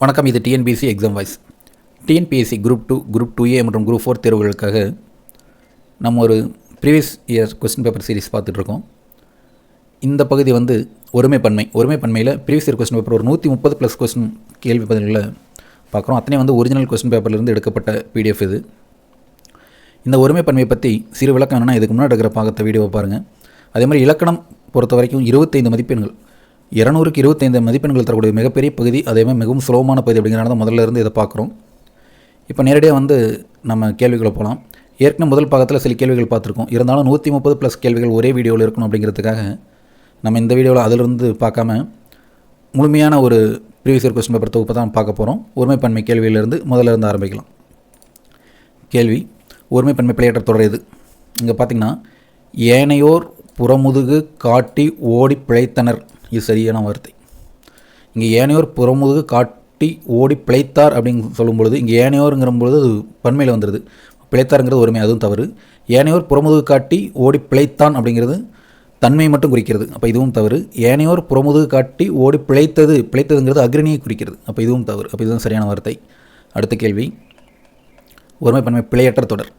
வணக்கம். இது TNPSC exam voice. TNPSC group 2, group 2A மற்றும் குரூப் 4 தேர்வுகளுக்காக நம்ம ஒரு previous year question paper series பார்த்துட்ருக்கோம். இந்த பகுதி ஒருமைப்பன்மையில் ப்ரீவியஸ் இயர் கொஸ்டின் பேப்பர் ஒரு 130+ கொஸ்டின் கேள்வி பதில்களை பார்க்குறோம். அத்தனை ஒரிஜினல் கொஸ்டின் பேப்பர்லேருந்து எடுக்கப்பட்ட பிடிஎஃப் இது. இந்த ஒருமைப்பன்மையை பற்றி சிறு விளக்கம் என்னென்னா, இதுக்கு முன்னாடி இருக்கிற பார்த்த வீடியோவை பாருங்கள். அதே மாதிரி இலக்கணம் பொறுத்த வரைக்கும் 25 மதிப்பெண்கள், 200க்கு 25 மதிப்பெண்கள் தரக்கூடிய மிகப்பெரிய பகுதி, அதேமாதிரி மிகவும் சுலபமான பகுதி அப்படிங்கிறனால தான் முதல்ல இருந்து இதை பார்க்குறோம். இப்போ நேரடியாக நம்ம கேள்விகளை போகலாம். ஏற்கனவே முதல் பாகத்தில் சில கேள்விகள் பார்த்துருக்கோம். இருந்தாலும் 130+ கேள்விகள் ஒரே வீடியோவில் இருக்கணும் அப்படிங்கிறதுக்காக நம்ம இந்த வீடியோவில் அதிலிருந்து பார்க்காம முழுமையான ஒரு ப்ரீவியஸ் இயர் கொஸ்டின் பேப்பர் தொகுப்பு தான் பார்க்க போகிறோம். ஒருமைப்பன்மை கேள்வியிலிருந்து முதல்ல இருந்து ஆரம்பிக்கலாம். கேள்வி: ஒருமைப்பன்மை பிழையற்ற தொடர் எது? இங்கே பார்த்திங்கன்னா, ஏனையோர் புறமுதுகு காட்டி ஓடி பிழைத்தனர், இது சரியான வார்த்தை. இங்கே ஏனையோர் புறமுதுகு காட்டி ஓடி பிழைத்தார் அப்படின்னு சொல்லும் பொழுது, இங்கே ஏனையோருங்கிற பொழுது அது பன்மையில் வந்துடுது. பிழைத்தாருங்கிறது ஒருமை, அதுவும் தவறு. ஏனையோர் புறமுதுகு காட்டி ஓடி பிழைத்தான் அப்படிங்கிறது தன்மை மட்டும் குறிக்கிறது, அப்போ இதுவும் தவறு. ஏனையோர் புறமுதுகு காட்டி ஓடி பிழைத்ததுங்கிறது அக்ரணியை குறிக்கிறது, அப்போ இதுவும் தவறு. அப்போ இதுதான் சரியான வார்த்தை. அடுத்த கேள்வி: ஒருமைப்பன்மை பிழையற்ற தொடர்.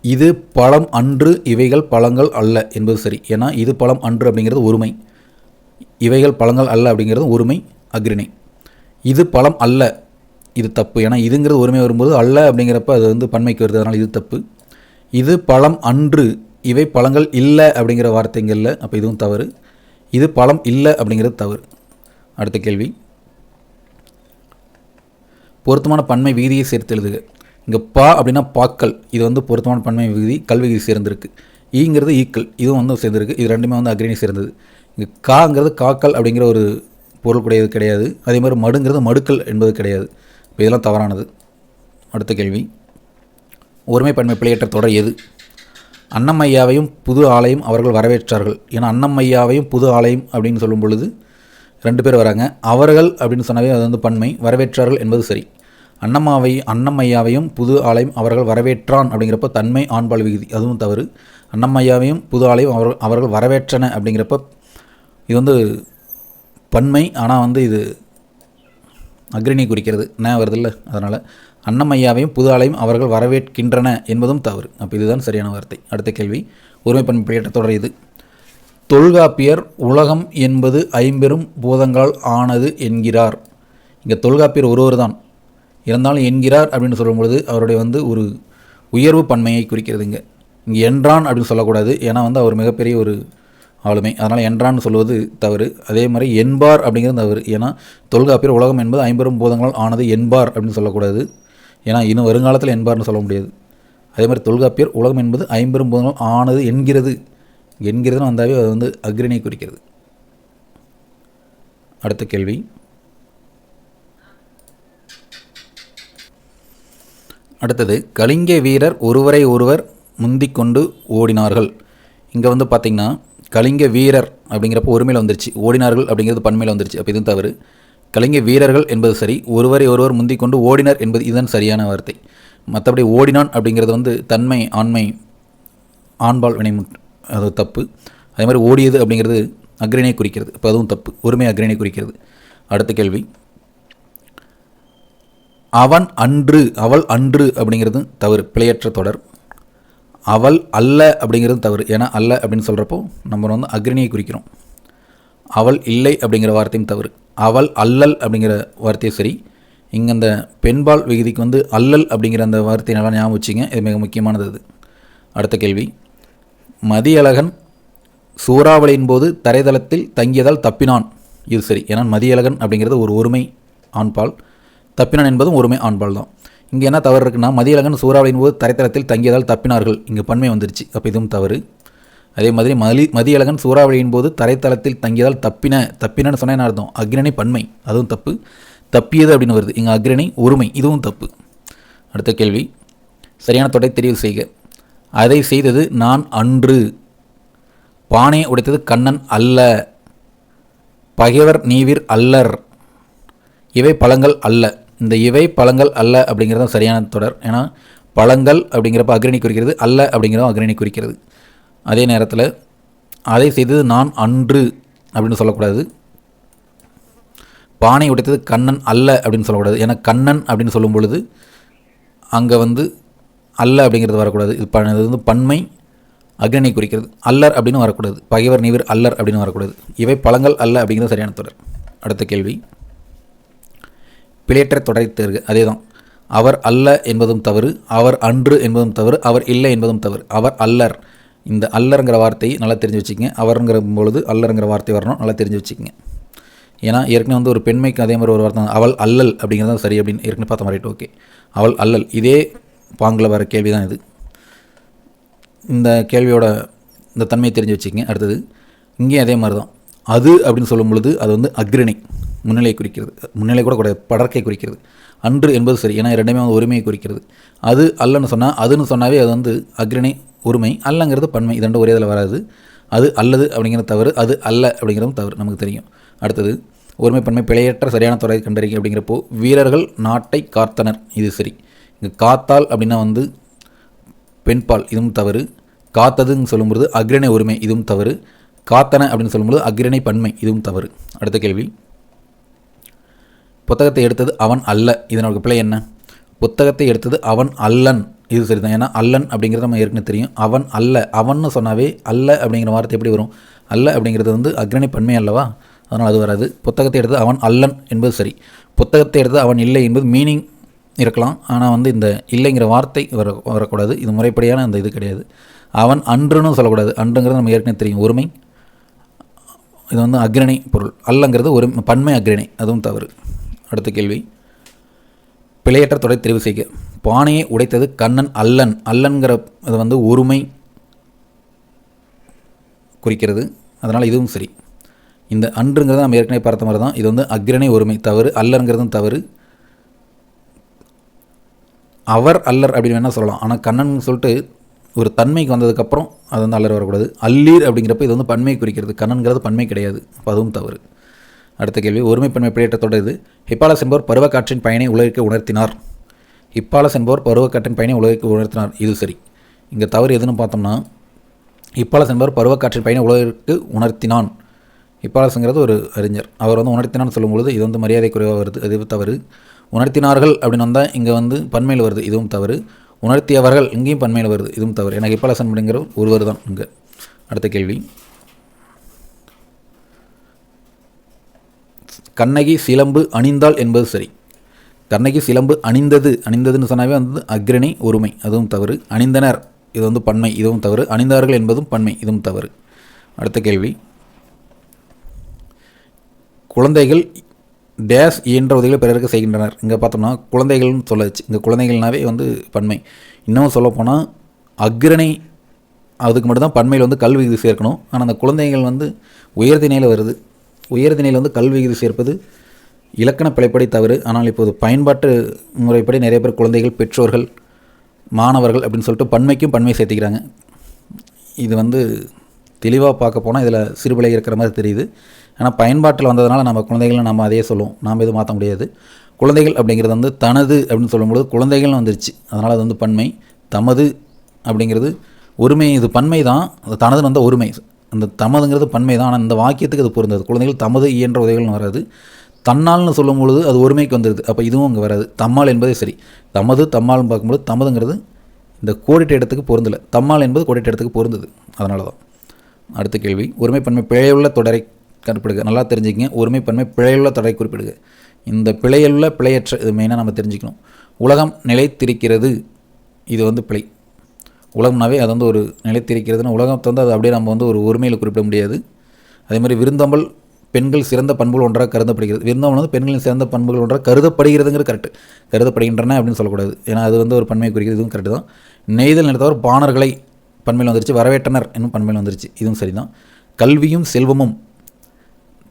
இது பழம் அன்று, இவைகள் பழங்கள் அல்ல என்பது சரி. ஏன்னா இது பழம் அன்று அப்படிங்கிறது ஒருமை, இவைகள் பழங்கள் அல்ல அப்படிங்கிறது ஒருமை, அக்ரிணை. இது பழம் அல்ல, இது தப்பு. ஏன்னா இதுங்கிறது ஒருமை வரும்போது அல்ல அப்படிங்கிறப்ப அது பன்மைக்கு வருது, அதனால் இது தப்பு. இது பழம் அன்று, இவை பழங்கள் இல்லை அப்படிங்கிற வார்த்தைங்களில், அப்போ இதுவும் தவறு. இது பழம் இல்லை அப்படிங்கிறது தவறு. அடுத்த கேள்வி: பொருத்தமான பன்மை விகுதியை சேர்த்து எழுதுக. இங்கே பா அப்படின்னா பாக்கள், இது பொருத்தமான பன்மை விகுதி, கல் விகுதி சேர்ந்திருக்கு. ஈங்கிறது ஈக்கள், இதுவும் சேர்ந்துருக்கு. இது ரெண்டுமே அக்ரிணை சேர்ந்தது. இங்கே காங்கிறது காக்கல் அப்படிங்கிற ஒரு பொருள் கூடியது கிடையாது. அதே மாதிரி மடுங்கிறது மடுக்கல் என்பது கிடையாது. இப்போ இதெல்லாம் தவறானது. அடுத்த கேள்வி: ஒருமைப்பன்மை பிழையற்ற தொடர் எது? அன்னமையாவையும் புது ஆலயம் அவர்கள் வரவேற்றார்கள். ஏன்னா அன்னமையாவையும் புது ஆலயம் அப்படின்னு சொல்லும் பொழுது 2 பேர் வராங்க. அவர்கள் அப்படின்னு சொன்னாவே அது பன்மை, வரவேற்றார்கள் என்பது சரி. அன்னமையாவையும் புது ஆலயம் அவர்கள் வரவேற்றான் அப்படிங்கிறப்ப தன்மை ஆண்பால் விகுதி, அதுவும் தவறு. அன்னமையாவையும் புது ஆலயம் அவர்கள் வரவேற்றன அப்படிங்கிறப்ப இது பன்மை, ஆனால் இது அக்ரிணை குறிக்கிறது, வருதில்லை. அதனால் அன்னமையாவையும் புது ஆலயம் அவர்கள் வரவேற்கின்றன என்பதும் தவறு. அப்போ இதுதான் சரியான வார்த்தை. அடுத்த கேள்வி: ஒருமைப்பன்மை பிழையற்ற தொடர் இது? தொல்காப்பியர் உலகம் என்பது 50 பூதங்களால் ஆனது என்கிறார். இங்கே தொல்காப்பியர் ஒருவர் தான், இருந்தாலும் என்கிறார் அப்படின்னு சொல்லும்பொழுது அவருடைய ஒரு உயர்வு பன்மையை குறிக்கிறது. இங்கே என்றான் அப்படின்னு சொல்லக்கூடாது, ஏன்னா அவர் மிகப்பெரிய ஒரு ஆளுமை, அதனால் என்றான்னு சொல்வது தவறு. அதே மாதிரி என்பார் அப்படிங்கிறது தவறு. ஏன்னா தொல்காப்பியர் உலகம் என்பது 50 பூதங்களால் ஆனது என்பார் அப்படின்னு சொல்லக்கூடாது, ஏன்னா இன்னும் வருங்காலத்தில் என்பார்னு சொல்ல முடியாது. அதே மாதிரி தொல்காப்பியர் உலகம் என்பது 50 பூதங்களால் ஆனது என்கிறதுன்னு வந்தாவே அது அக்ரிணை குறிக்கிறது. அடுத்த கேள்வி: அடுத்தது, கலிங்க வீரர் ஒருவரை ஒருவர் முந்திக்கொண்டு ஓடினார்கள். இங்கே பார்த்திங்கன்னா கலிங்க வீரர் அப்படிங்கிறப்ப ஒருமையில் வந்துருச்சு, ஓடினார்கள் அப்படிங்கிறது பன்மையில் வந்துருச்சு, அப்போ இதுவும் தவறு. கலிங்க வீரர்கள் என்பது சரி, ஒருவரை ஒருவர் முந்திக்கொண்டு ஓடினர் என்பது இதுதான் சரியான வார்த்தை. மற்றபடி ஓடினான் அப்படிங்கிறது தன்மை ஆண்மை ஆண்பால் வினை, அது தப்பு. அதே மாதிரி ஓடியது அப்படிங்கிறது அக்ரிணை குறிக்கிறது, இப்போ அதுவும் தப்பு, ஒருமை அக்ரிணை குறிக்கிறது. அடுத்த கேள்வி: அவன் அன்று அவள் அன்று அப்படிங்கிறது தவறு, பிழையற்ற தொடர். அவள் அல்ல அப்படிங்கிறது தவறு, ஏன்னா அல்ல அப்படின்னு சொல்கிறப்போ நம்ம அக்ரிணியை குறிக்கிறோம். அவள் இல்லை அப்படிங்கிற வார்த்தையும் தவறு. அவள் அல்லல் அப்படிங்கிற வார்த்தையை சரி. இங்கே அந்த பெண்பால் விகுதிக்கு அல்லல் அப்படிங்கிற அந்த வார்த்தையை நல்லா ஞாபகம் வச்சுங்க, இது மிக முக்கியமானது அது. அடுத்த கேள்வி: மதியழகன் சூறாவளியின் போது தரைதளத்தில் தங்கியதால் தப்பினான், இது சரி. ஏன்னா மதியழகன் அப்படிங்கிறது ஒரு ஒருமை ஆண்பால், தப்பினான் என்பதும் ஒருமை ஆண்பால் தான். இங்கே என்ன தவறு இருக்குன்னா, மதியழகன் சூறாவளியின் போது தரைத்தளத்தில் தங்கியதால் தப்பினார்கள், இங்கே பன்மை வந்துருச்சு, அப்போ இதுவும் தவறு. அதே மாதிரி மதியழகன் சூறாவளியின் போது தரைத்தளத்தில் தங்கியதால் தப்பினன்னு சொன்னால் என்ன அர்த்தம்? அக்ரிணை பன்மை, அதுவும் தப்பு. தப்பியது அப்படின்னு வருது, இங்கே அக்ரிணை ஒருமை, இதுவும் தப்பு. அடுத்த கேள்வி: சரியான தொடரை தெரிவு செய்க. அதை செய்தது நான் அன்று. பானையை உடைத்தது கண்ணன் அல்ல. பகைவர் நீவிர் அல்லர். இவை பழங்கள் அல்ல. இந்த இவை பழங்கள் அல்ல அப்படிங்கிறது சரியான தொடர், ஏன்னா பழங்கள் அப்படிங்கிறப்ப அக்ரிணை குறிக்கிறது, அல்ல அப்படிங்கிறதும் அக்ரிணை குறிக்கிறது. அதே நேரத்தில் அதை செய்தது நான் அன்று அப்படின்னு சொல்லக்கூடாது. பானை உடைத்தது கண்ணன் அல்ல அப்படின்னு சொல்லக்கூடாது. ஏன்னா கண்ணன் அப்படின்னு சொல்லும் பொழுது அங்கே வந்து அல்ல அப்படிங்கிறது வரக்கூடாது. இது வந்து பன்மை அக்னனை குறிக்கிறது. அல்லர் அப்படின்னு வரக்கூடாது. பகைவர் நீவர் அல்லர் அப்படின்னு வரக்கூடாது. இவை பழங்கள் அல்ல அப்படிங்கிறது சரியான தொடர். அடுத்த கேள்வி, பிழையற்ற தொடரை தேர்க. அதே தான். அவர் அல்ல என்பதும் தவறு, அவர் அன்று என்பதும் தவறு, அவர் இல்லை என்பதும் தவறு. அவர் அல்லர், இந்த அல்லருங்கிற வார்த்தையை நல்லா தெரிஞ்சு வச்சுக்கோங்க. அவருங்கிற பொழுது அல்லருங்கிற வார்த்தை வரணும், நல்லா தெரிஞ்சு வச்சுக்கோங்க. ஏன்னா ஏற்கனவே வந்து ஒரு பெண்மைக்கு அதே மாதிரி ஒரு வார்த்தை அவள் அல்லல் அப்படிங்கிறது சரி அப்படின்னு ஏற்கனவே பார்த்த மாதிரி. ஓகே, அவள் அல்லல் இதே பாங்கில் வர கேள்வி தான் இது. இந்த கேள்வியோட இந்த தன்மையை தெரிஞ்சு வச்சுக்கோங்க. அடுத்தது இங்கேயும் அதே மாதிரி தான். அது அப்படின்னு சொல்லும் பொழுது அது வந்து அக்ரிணை முன்னிலை குறிக்கிறது. முன்னிலை கூட கூட படற்கை குறிக்கிறது. அன்று என்பது சரி, ஏன்னா ரெண்டுமே வந்து ஒருமையை குறிக்கிறது. அது அல்லன்னு சொன்னால், அதுன்னு சொன்னாவே அது வந்து அக்ரிணை ஒருமை, அல்லங்கிறது பன்மை. இது ரெண்டும் ஒரே இதில் வராது. அது அல்லது அப்படிங்கிறது தவறு, அது அல்ல அப்படிங்கிறதும் தவறு, நமக்கு தெரியும். அடுத்தது ஒருமை பன்மை பிழையற்ற சரியான தொடரை கண்டறிக்கை அப்படிங்கிறப்போ வீரர்கள் நாட்டை காத்தனர், இது சரி. இங்கே காத்தால் அப்படின்னா வந்து பெண்பால், இதுவும் தவறு. காத்ததுன்னு சொல்லும்போது அக்ரிணை ஒருமை, இதுவும் தவறு. காத்தன அப்படின்னு சொல்லும்போது அக்ரிணை பன்மை, இதுவும் தவறு. அடுத்த கேள்வி, புத்தகத்தை எடுத்தது அவன் அல்ல, இதனோட பிழை என்ன? புத்தகத்தை எடுத்தது அவன் அல்லன், இது சரிதான். ஏன்னா அல்லன் அப்படிங்கிறது நம்ம ஏற்கனவே தெரியும். அவன் அல்ல, அவன்னு சொன்னாவே அல்ல அப்படிங்கிற வார்த்தை எப்படி வரும்? அல்ல அப்படிங்கிறது வந்து அக்ரிணை பன்மை அல்லவா, அதனால் அது வராது. புத்தகத்தை எடுத்தது அவன் அல்லன் என்பது சரி. புத்தகத்தை எடுத்தது அவன் இல்லை என்பது மீனிங் இருக்கலாம், ஆனால் வந்து இந்த இல்லைங்கிற வார்த்தை வரக்கூடாது. இது முறைப்படியான அந்த இது கிடையாது. அவன் அன்றுன்னு சொல்லக்கூடாது. அன்றுங்கிறது நம்ம ஏற்கனவே தெரியும், ஒருமை. இது வந்து அக்ரிணை பொருள். அல்லங்கிறது ஒரு பன்மை அக்ரிணை, அதுவும் தவறு. அடுத்த கேள்வி, பிழையற்ற தொடரை தெரிவு செய்க. பானையை உடைத்தது கண்ணன் அல்லன், அல்லன்கிற அது வந்து ஒருமை குறிக்கிறது, அதனால் இதுவும் சரி. இந்த அன்றுங்கிறது நம்ம ஏற்கனவே பார்த்த மாதிரி தான். இது வந்து அக்ரிணை ஒருமை, தவறு. அல்லருங்கிறதும் தவறு. அவர் அல்லர் அப்படின்னு வேணால் சொல்லலாம், ஆனால் கண்ணன் சொல்லிட்டு ஒரு தன்மைக்கு வந்ததுக்கப்புறம் அது வந்து அல்லர் வரக்கூடாது. அல்லீர் அப்படிங்கிறப்ப இது வந்து பன்மை குறிக்கிறது, கண்ணன்கிறது பன்மை கிடையாது, அப்போ அதுவும் தவறு. அடுத்த கேள்வி, ஒருமை பன்மை பிழையற்ற தொடர் இது. ஹிப்பாலஸ் என்பவர் பருவக்காற்றின் பயனை உலகிற்கு உணர்த்தினார். ஹிப்பாலஸ் என்பவர் பருவக்காற்றின் பயனை உலகிற்கு உணர்த்தினார், இது சரி. இங்கே தவறு எதுன்னு பார்த்தோம்னா, ஹிப்பாலஸ் என்பவர் பருவக்காற்றின் பயனை உலகிற்கு உணர்த்தினான். ஹிப்பாலஸுங்கிறது ஒரு அறிஞர், அவர் வந்து உணர்த்தினான்னு சொல்லும்பொழுது இது வந்து மரியாதை குறைவாக வருது, அது தவறு. உணர்த்தினார்கள் அப்படின்னு வந்தால் இங்கே வந்து பன்மையில் வருது, இதுவும் தவறு. உணர்த்தியவர்கள் இங்கேயும் பன்மையில் வருது, இதுவும் தவறு. எனக்கு ஹிப்பாலசன் அப்படிங்கிற ஒருவர் தான் இங்கே. அடுத்த கேள்வி, கண்ணகி சிலம்பு அணிந்தாள் என்பது சரி. கண்ணகி சிலம்பு அணிந்ததுன்னு சொன்னாவே வந்து அக்ரிணை ஒருமை, அதுவும் தவறு. அணிந்தனர் இது வந்து பன்மை, இதுவும் தவறு. அணிந்தார்கள் என்பதும் பன்மை, இதுவும் தவறு. அடுத்த கேள்வி, குழந்தைகள் டேஸ் இயன்ற உதவிகளை பிறருக்கு செய்கின்றனர். இங்கே பார்த்தோம்னா குழந்தைகள்னு சொல்லச்சு. இங்கே குழந்தைகள்னாவே வந்து பன்மை. இன்னும் சொல்லப்போனால் அக்ரிணை அதுக்கு மட்டும்தான் பன்மையில் வந்து கல் விகுதி சேர்க்கணும். ஆனால் அந்த குழந்தைகள் வந்து உயர்திணையில் வருது. உயர்திணையில் வந்து கல் விகுதி சேர்ப்பது இலக்கண பிழைப்படி தவறு. ஆனால் இப்போது பயன்பாட்டு முறைப்படி நிறைய பேர் குழந்தைகள், பெற்றோர்கள், மாணவர்கள் அப்படின்னு சொல்லிட்டு பன்மைக்கும் பன்மை சேர்த்துக்கிறாங்க. இது வந்து தெளிவாக பார்க்க போனால் இதில் சிறுபிழை இருக்கிற மாதிரி தெரியுது. ஆனால் பயன்பாட்டில் வந்ததுனால நம்ம குழந்தைகளை நம்ம அதையே சொல்லுவோம், நாம் எதுவும் மாற்ற முடியாது. குழந்தைகள் அப்படிங்கிறது வந்து தனது அப்படின்னு சொல்லும்போது குழந்தைகள்னு வந்துருச்சு, அதனால் அது வந்து பன்மை. தமது அப்படிங்கிறது ஒருமை, இது பன்மை தான். அது தனதுன்னு வந்தால் ஒருமை, அந்த தமதுங்கிறது பன்மை தான். ஆனால் இந்த வாக்கியத்துக்கு அது பொருந்தது. குழந்தைகள் தமது இயன்ற உதவிகள்னு வராது. தன்னால்னு சொல்லும் பொழுது அது ஒருமைக்கு வந்துடுது, அப்போ இதுவும் அங்கே வராது. தம்மால் என்பதே சரி. தமது தம்மால்னு பார்க்கும்போது தமதுங்கிறது இந்த கோடிட்ட இடத்துக்கு பொருந்தலை, தம்மால் என்பது கோடிட்ட இடத்துக்கு பொருந்தது, அதனால தான். அடுத்த கேள்வி, ஒருமை பன்மை பிழையுள்ள தொடரை குறிப்பிடுக. நல்லா தெரிஞ்சுக்கங்க, ஒருமை பன்மை பிழையுள்ள தொடரை குறிப்பிடுக. இந்த பிழையுள்ள பிழையற்ற இது மெயினாக நம்ம தெரிஞ்சுக்கணும். உலகம் நிலைத்திருக்கிறது, இது வந்து பிழை. உலகம்னாவே அது வந்து ஒரு நிலைத்திருக்கிறதுன்னு உலகத்தை வந்து அது அப்படியே நம்ம வந்து ஒரு ஒருமையில் குறிப்பிட முடியாது. அதே மாதிரி விருந்தோம்பல் பெண்கள் சிறந்த பண்புகள் ஒன்றாக கருதப்படுகிறது. விருந்தோம்பல் வந்து பெண்களின் சிறந்த பண்புகள் ஒன்றாக கருதப்படுகிறதுங்கிறது கரெக்டு. கருதப்படுகின்றன அப்படின்னு சொல்லக்கூடாது, ஏன்னா அது வந்து ஒரு பன்மையை குறிக்கிறது, இதுவும் கரெக்டு தான். நெய்தல் நினைத்தவர் பாணர்களை பன்மையில் வந்துருச்சு, வரவேற்றனர் என்னும் பன்மையில் வந்துருச்சு, இதுவும் சரிதான். கல்வியும் செல்வமும்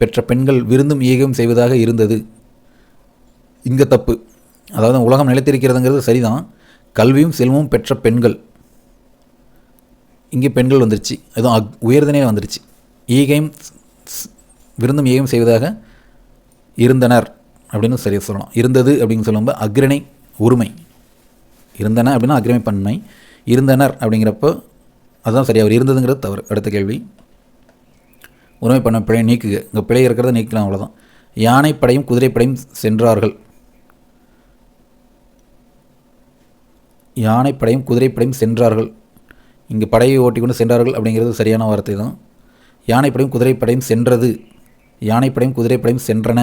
பெற்ற பெண்கள் விருந்தும் ஈகையும் செய்வதாக இருந்தது, இங்கே தப்பு. அதாவது உலகம் நிலைத்திருக்கிறதுங்கிறது சரிதான். கல்வியும் செல்வமும் பெற்ற பெண்கள், இங்கே பெண்கள் வந்துருச்சு, அதுவும் உயர்தினையில் வந்துருச்சு. ஈகையும் விருந்தும் ஈகையும் செய்வதாக இருந்தனர் அப்படின்னு சரியாக சொல்லலாம். இருந்தது அப்படின்னு சொல்லும்போது அக்ரிணை ஒருமை. இருந்தன அப்படின்னா அக்ரிணை பன்மை. இருந்தனர் அப்படிங்கிறப்போ அதுதான் சரியாக, அவர் இருந்ததுங்கிறது தவறு. அடுத்த கேள்வி, ஒருமை பண்ண பிழை நீக்குக. இங்கே பிழை இருக்கிறத நீக்கலாம், அவ்வளோதான். யானைப்படையும் குதிரைப்படையும் சென்றார்கள். யானைப்படையும் குதிரைப்படையும் சென்றார்கள். இங்கே படையை ஓட்டி கொண்டு சென்றார்கள் அப்படிங்கிறது சரியான வார்த்தை தான். யானைப்படையும் குதிரைப்படையும் சென்றது, யானைப்படையும் குதிரைப்படையும் சென்றன,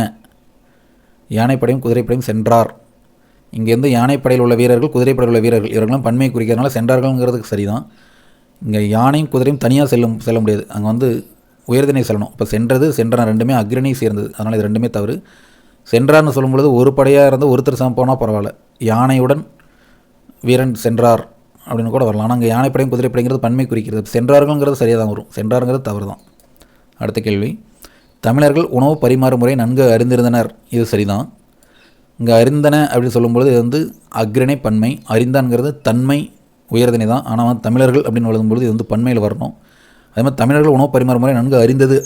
யானைப்படையும் குதிரைப்படையும் சென்றார். இங்கேருந்து யானைப்படையில் உள்ள வீரர்கள் குதிரைப்படையில் உள்ள வீரர்கள் இவர்களும் பன்மையை குறிக்கிறதுனால சென்றார்கள்ங்கிறதுக்கு சரிதான். இங்கே யானையும் குதிரையும் தனியாக செல்ல முடியாது, அங்கே வந்து உயர்திணை செல்லணும். இப்போ சென்றது சென்றன ரெண்டுமே அக்ரணி சேர்ந்தது, அதனால் இது ரெண்டுமே தவறு. சென்றார்னு சொல்லும்பொழுது ஒரு படையாக இருந்தால் ஒருத்தர் சமம் போனால் பரவாயில்ல, யானையுடன் வீரன் சென்றார் அப்படின்னு கூட வரலாம். ஆனால் அங்கே யானைப்படையும் குதிரைப்படைங்கிறது பன்மை குறிக்கிறது, சென்றார்கள்ங்கிறது சரியாக தான் வரும், சென்றாருங்கிறது தவறு தான். அடுத்த கேள்வி, தமிழர்கள் உணவு பரிமாறும் முறை நன்கு அறிந்திருந்தனர். இது சரிதான். இங்கே அறிந்தன அப்படின்னு சொல்லும்பொழுது இது வந்து அக்ரணை பன்மை, அறிந்தான்கிறது தன்மை உயர்தினை தான். ஆனால் தமிழர்கள் அப்படின்னு எழுதும்பொழுது இது வந்து பன்மையில் வரணும். அதே மாதிரி தமிழர்கள் உணவு பரிமாறும் முறை நன்கு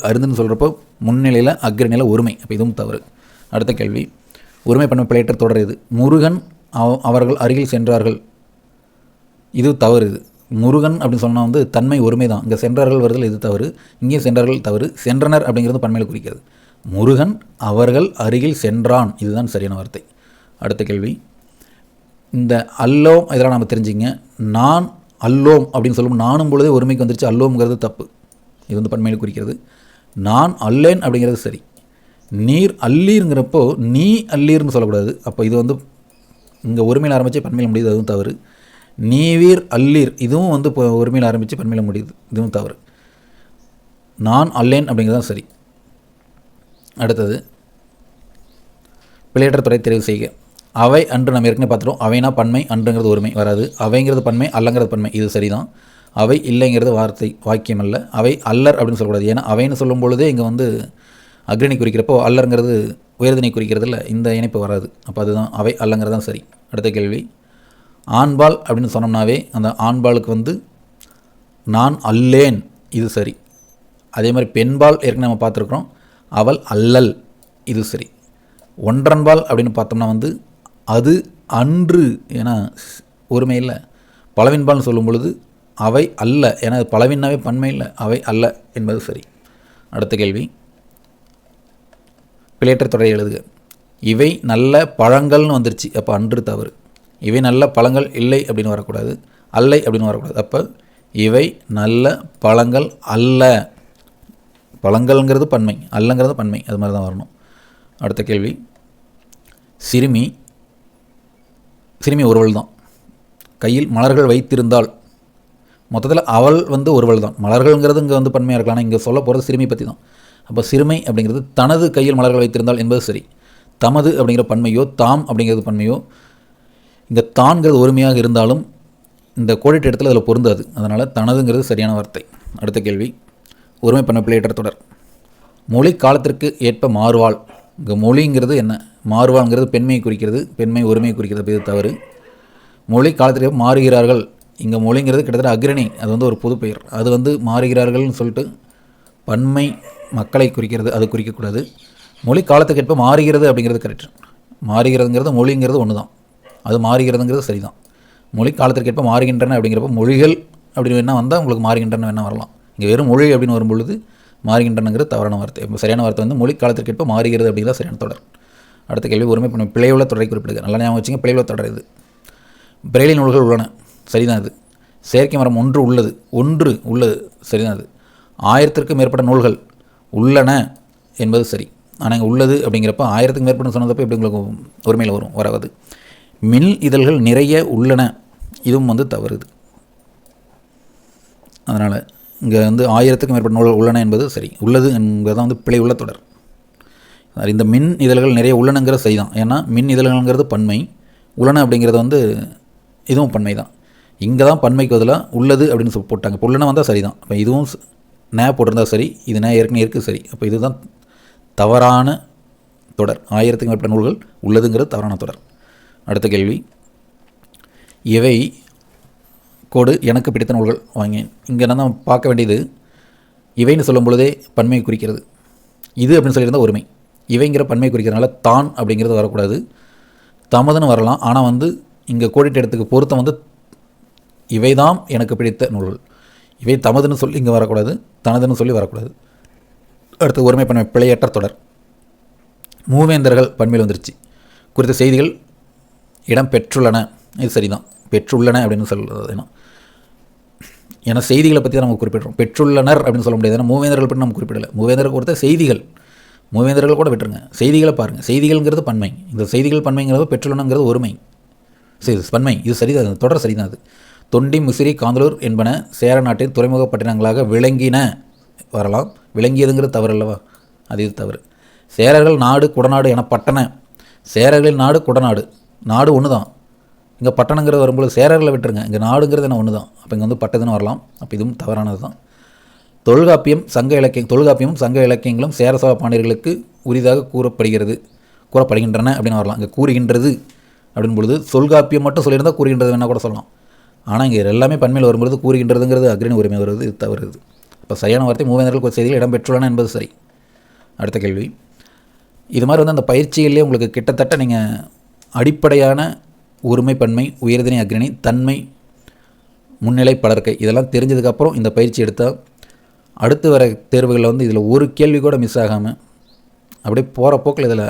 அறிந்துன்னு சொல்கிறப்போ முன்னிலையில் அக்ரணியில் ஒருமை, அப்போ இதுவும் தவறு. அடுத்த கேள்வி, ஒருமை பன்மை பிழையற்ற தொடர் இது. முருகன் அவர்கள் அருகில் சென்றார்கள், இது தவறு. இது முருகன் அப்படின்னு சொன்னால் வந்து தன்மை ஒருமை தான், இங்கே சென்றார்கள் வருதல் இது தவறு, இங்கேயும் சென்றார்கள் தவறு. சென்றனர் அப்படிங்கிறது பன்மையில் குறிக்கிறது. முருகன் அவர்கள் அருகில் சென்றான், இதுதான் சரியான வார்த்தை. அடுத்த கேள்வி, இந்த அல்லோம் இதெல்லாம் நம்ம தெரிஞ்சுங்க. நான் அல்லோம் அப்படின்னு சொல்லும் நானும் பொழுதே ஒருமைக்கு வந்துருச்சு, அல்லோம்ங்கிறது தப்பு, இது வந்து பன்மையில் குறிக்கிறது. நான் அல்லேன் அப்படிங்கிறது சரி. நீர் அல்லீருங்கிறப்போ நீ அல்லீர்னு சொல்லக்கூடாது, அப்போ இது வந்து இங்கே ஒருமையில் ஆரம்பித்து பன்மையில் முடியுது, அதுவும் தவறு. நீவீர் அல்லீர் இதுவும் வந்து இப்போ ஒருமையில் ஆரம்பித்து பன்மையில் முடியுது, இதுவும் தவறு. நான் அல்லேன் அப்படிங்கிறது தான் சரி. அடுத்தது, பிழையற்ற துறை தெரிவு செய்க. அவை அன்று நம்ம ஏற்கனவே பார்த்துட்டோம், அவைனா பன்மை, அன்றுங்கிறது ஒருமை வராது. அவைங்கிறது பன்மை, அல்லங்கிறது பன்மை, இது சரிதான். அவை இல்லைங்கிறது வாக்கியம் அல்ல. அவை அல்லர் அப்படின்னு சொல்லக்கூடாது, ஏன்னா அவைன்னு சொல்லும் பொழுதே இங்கே வந்து அக்ரணி குறிக்கிறப்போ அல்லருங்கிறது உயர்தினை குறிக்கிறது இல்லை, இந்த இணைப்பு வராது, அப்போ அதுதான் அவை அல்லங்கிறது தான் சரி. அடுத்த கேள்வி, ஆண்பால் அப்படின்னு சொன்னோம்னாவே அந்த ஆண்பாலுக்கு வந்து நான் அல்லேன், இது சரி. அதே மாதிரி பெண்பால் ஏற்கனவே நம்ம பார்த்துருக்குறோம், அவள் அல்லல், இது சரி. ஒன்றன்பால் அப்படின்னு பார்த்தோம்னா வந்து அது அன்று, ஏன்னா ஒருமை இல்லை. பலவின்பால்னு சொல்லும் பொழுது அவை அல்ல, ஏன்னா அது பலவின்னாவே பன்மை இல்லை, அவை அல்ல என்பது சரி. அடுத்த கேள்வி, பிழையற்ற தொடரை எழுதுக. இவை நல்ல பழங்கள்னு வந்துருச்சு, அப்போ அன்று தவறு. இவை நல்ல பழங்கள் இல்லை அப்படின்னு வரக்கூடாது, அல்லை அப்படின்னு வரக்கூடாது. அப்போ இவை நல்ல பழங்கள் அல்ல, பழங்கள்ங்கிறது பன்மை, அல்லங்கிறது பன்மை, அது மாதிரி தான் வரணும். அடுத்த கேள்வி, சிறுமி ஒருவள் தான், கையில் மலர்கள் வைத்திருந்தாள். மொத்தத்தில் அவள் வந்து ஒருவள் தான், மலர்கள்ங்கிறது இங்கே வந்து பன்மையாக இருக்கலாம், ஆனால் இங்கே சொல்ல போகிறது சிறுமி பற்றி தான். அப்போ சிறுமை அப்படிங்கிறது தனது கையில் மலர்கள் வைத்திருந்தாள் என்பது சரி. தமது அப்படிங்கிற பன்மையோ தாம் அப்படிங்கிறது பன்மையோ, இங்கே தான்கிறது ஒருமையாக இருந்தாலும் இந்த கோடிட்ட இடத்துல அதில் பொருந்தாது, அதனால் தனதுங்கிறது சரியான வார்த்தை. அடுத்த கேள்வி, ஒருமை பன்மை பிழையற்ற தொடர். மொழி காலத்திற்கு ஏற்ப மாறுவாள். இங்கே மொழிங்கிறது என்ன, மாறுவாள்ங்கிறது பெண்மையை குறிக்கிறது, பெண்மை ஒருமையை குறிக்கிறது, இது தவறு. மொழி காலத்திற்கு ஏற்ப மாறுகிறார்கள், இங்கே மொழிங்கிறது கிட்டத்தட்ட அக்ரணி, அது வந்து ஒரு பொது பெயர், அது வந்து மாறுகிறார்கள்னு சொல்லிட்டு பன்மை மக்களை குறிக்கிறது, அது குறிக்கக்கூடாது. மொழி காலத்துக்கு ஏற்ப மாறுகிறது அப்படிங்கிறது கரெக்ட். மாறுகிறதுங்கிறது மொழிங்கிறது ஒன்று தான், அது மாறுகிறதுங்கிறது சரிதான். மொழி காலத்திற்கு ஏற்ப மாறுகின்றன அப்படிங்கிறப்ப மொழிகள் அப்படின்னு வேணால் வந்தால் உங்களுக்கு மாறுகின்றன வேணால் வரலாம். இங்கே வெறும் மொழி அப்படின்னு வரும்பொழுது மாறுகின்றனங்கிறது தவறான வார்த்தை. இப்போ சரியான வார்த்தை வந்து மொழி காலத்திற்கு ஏற்ப மாறுகிறது அப்படிங்கிறத சரியான தொடர். அடுத்த கேள்வி, ஒருமை பண்ண பிழையுள்ள தொடரை குறிப்பிடுங்க. நல்லா ஞாபகம் வச்சுங்க, பிழையுள்ள தொடர் இது. பிரெய்லி நூல்கள் உள்ளன, சரிதான். இது செயற்கை மரம் ஒன்று உள்ளது, சரிதான். அது 1000க்கும் மேற்பட்ட நூல்கள் உள்ளன என்பது சரி. ஆனால் இங்கே உள்ளது அப்படிங்கிறப்ப 1000க்கும் மேற்பட்ட சொன்னதப்போ எப்படி உங்களுக்கு ஒருமையில் வராது. மின் இதழ்கள் நிறைய உள்ளன, இதுவும் வந்து தவறுது. அதனால் இங்கே வந்து 1000க்கும் மேற்பட்ட நூல்கள் உள்ளன என்பது சரி. உள்ளது என்பதுதான் வந்து பிழை உள்ள தொடர். இந்த மின் இதழ்கள் நிறைய உள்ளனங்கிறது சரிதான், ஏன்னா மின் இதழ்கள்ங்கிறது பன்மை, உள்ளன அப்படிங்கிறது வந்து இதுவும் பன்மை தான். இங்கே தான் பன்மைக்கு பதிலாக உள்ளது அப்படின்னு போட்டாங்க, இப்போ உள்ளன வந்தால் சரி தான். அப்போ இதுவும் நே போட்டிருந்தால் சரி, இது நே ஏற்கனவே இருக்குது சரி. அப்போ இதுதான் தவறான தொடர். 1000க்கும் மேற்பட்ட நூல்கள் உள்ளதுங்கிறது தவறான தொடர். அடுத்த கேள்வி, இவை கோடு எனக்கு பிடித்த நூல்கள் வாங்கினேன். இங்கே நான் பார்க்க வேண்டியது இவைன்னு சொல்லும் பொழுதே பன்மையை குறிக்கிறது, இது அப்படின்னு சொல்லியிருந்தால் ஒருமை. இவைங்கிற பன்மை குறிக்கிறதுனால தான் அப்படிங்கிறது வரக்கூடாது, தமதுன்னு வரலாம். ஆனால் வந்து இங்கே கோடிட்ட இடத்துக்கு பொருத்தம் வந்து இவைதான் எனக்கு பிடித்த நூல்கள், இவை தமதுன்னு சொல்லி இங்கே வரக்கூடாது, தனதுன்னு சொல்லி வரக்கூடாது. அடுத்து ஒருமை பன்மை பிழையற்ற தொடர். மூவேந்தர்கள் பண்மையில் வந்துருச்சு. குறித்த செய்திகள் இடம் பெற்றுள்ளன, இது சரிதான். பெற்றுள்ளன அப்படின்னு சொல்கிறது ஏன்னா செய்திகளை பற்றி தான் நம்ம குறிப்பிட்றோம். பெற்றுள்ளனர் அப்படின்னு சொல்ல முடியாது, ஏன்னா மூவேந்தர்கள் பற்றி நம்ம குறிப்பிடலை. மூவேந்தர்கள் கொடுத்த செய்திகள், மூவேந்தர்கள் கூட விட்டுருங்க, செய்திகளை பாருங்கள். செய்திகள்ங்கிறது பன்மை, இந்த செய்திகள் பன்மைங்கிறது பெற்றுள்ளனங்கிறது ஒருமை, சரி பன்மை, இது சரிதான், தொடர் சரிதான். அது தொண்டி, முசிறி, காந்தலூர் என்பன சேர நாட்டின் துறைமுக பட்டினங்களாக விளங்கின வரலாம். விளங்கியதுங்கிறது தவறு அல்லவா, அது இது தவறு. சேரர்கள் நாடு குடநாடு என பட்டண, சேரர்களின் நாடு குடநாடு, நாடு ஒன்று தான். இங்கே பட்டணங்கிறது வரும்போது சேரர்களை விட்டுருங்க, இங்கே நாடுங்கிறது என்ன ஒன்று தான். அப்போ இங்கே வந்து பட்டதுன்னு வரலாம். அப்போ இதுவும் தவறானது தான். தொல்காப்பியம் சங்க இலக்கியம், தொல்காப்பியமும் சங்க இலக்கியங்களும் சேர சோழ பாண்டியர்களுக்கு உரிதாக கூறப்படுகின்றன அப்படின்னு வரலாம். இங்கே கூறுகின்றது அப்படின்னு பொழுது தொல்காப்பியம் மட்டும் சொல்லியிருந்தால் கூறுகின்றது வேணால் கூட சொல்லலாம். ஆனால் இங்கே எல்லாமே பன்மையில் வரும்பொழுது கூறுகின்றதுங்கிறது அக்ரணி உரிமை வருது, இது தவறுது. இப்போ சரியான வார்த்தை மூவேந்தர்கள் செய்திகள் இடம்பெற்றுள்ளன என்பது சரி. அடுத்த கேள்வி, இது மாதிரி வந்து அந்த பயிற்சிகளிலே உங்களுக்கு கிட்டத்தட்ட நீங்கள் அடிப்படையான ஒருமை, பன்மை, உயர்திணை, அக்ரணி, தன்மை, முன்னிலை, பலர்க்கை இதெல்லாம் தெரிஞ்சதுக்கப்புறம் இந்த பயிற்சி எடுத்தால் அடுத்து வர தேர்வுகளில் வந்து இதில் ஒரு கேள்வி கூட மிஸ் ஆகாமல் அப்படியே போகிற போக்கில் இதில்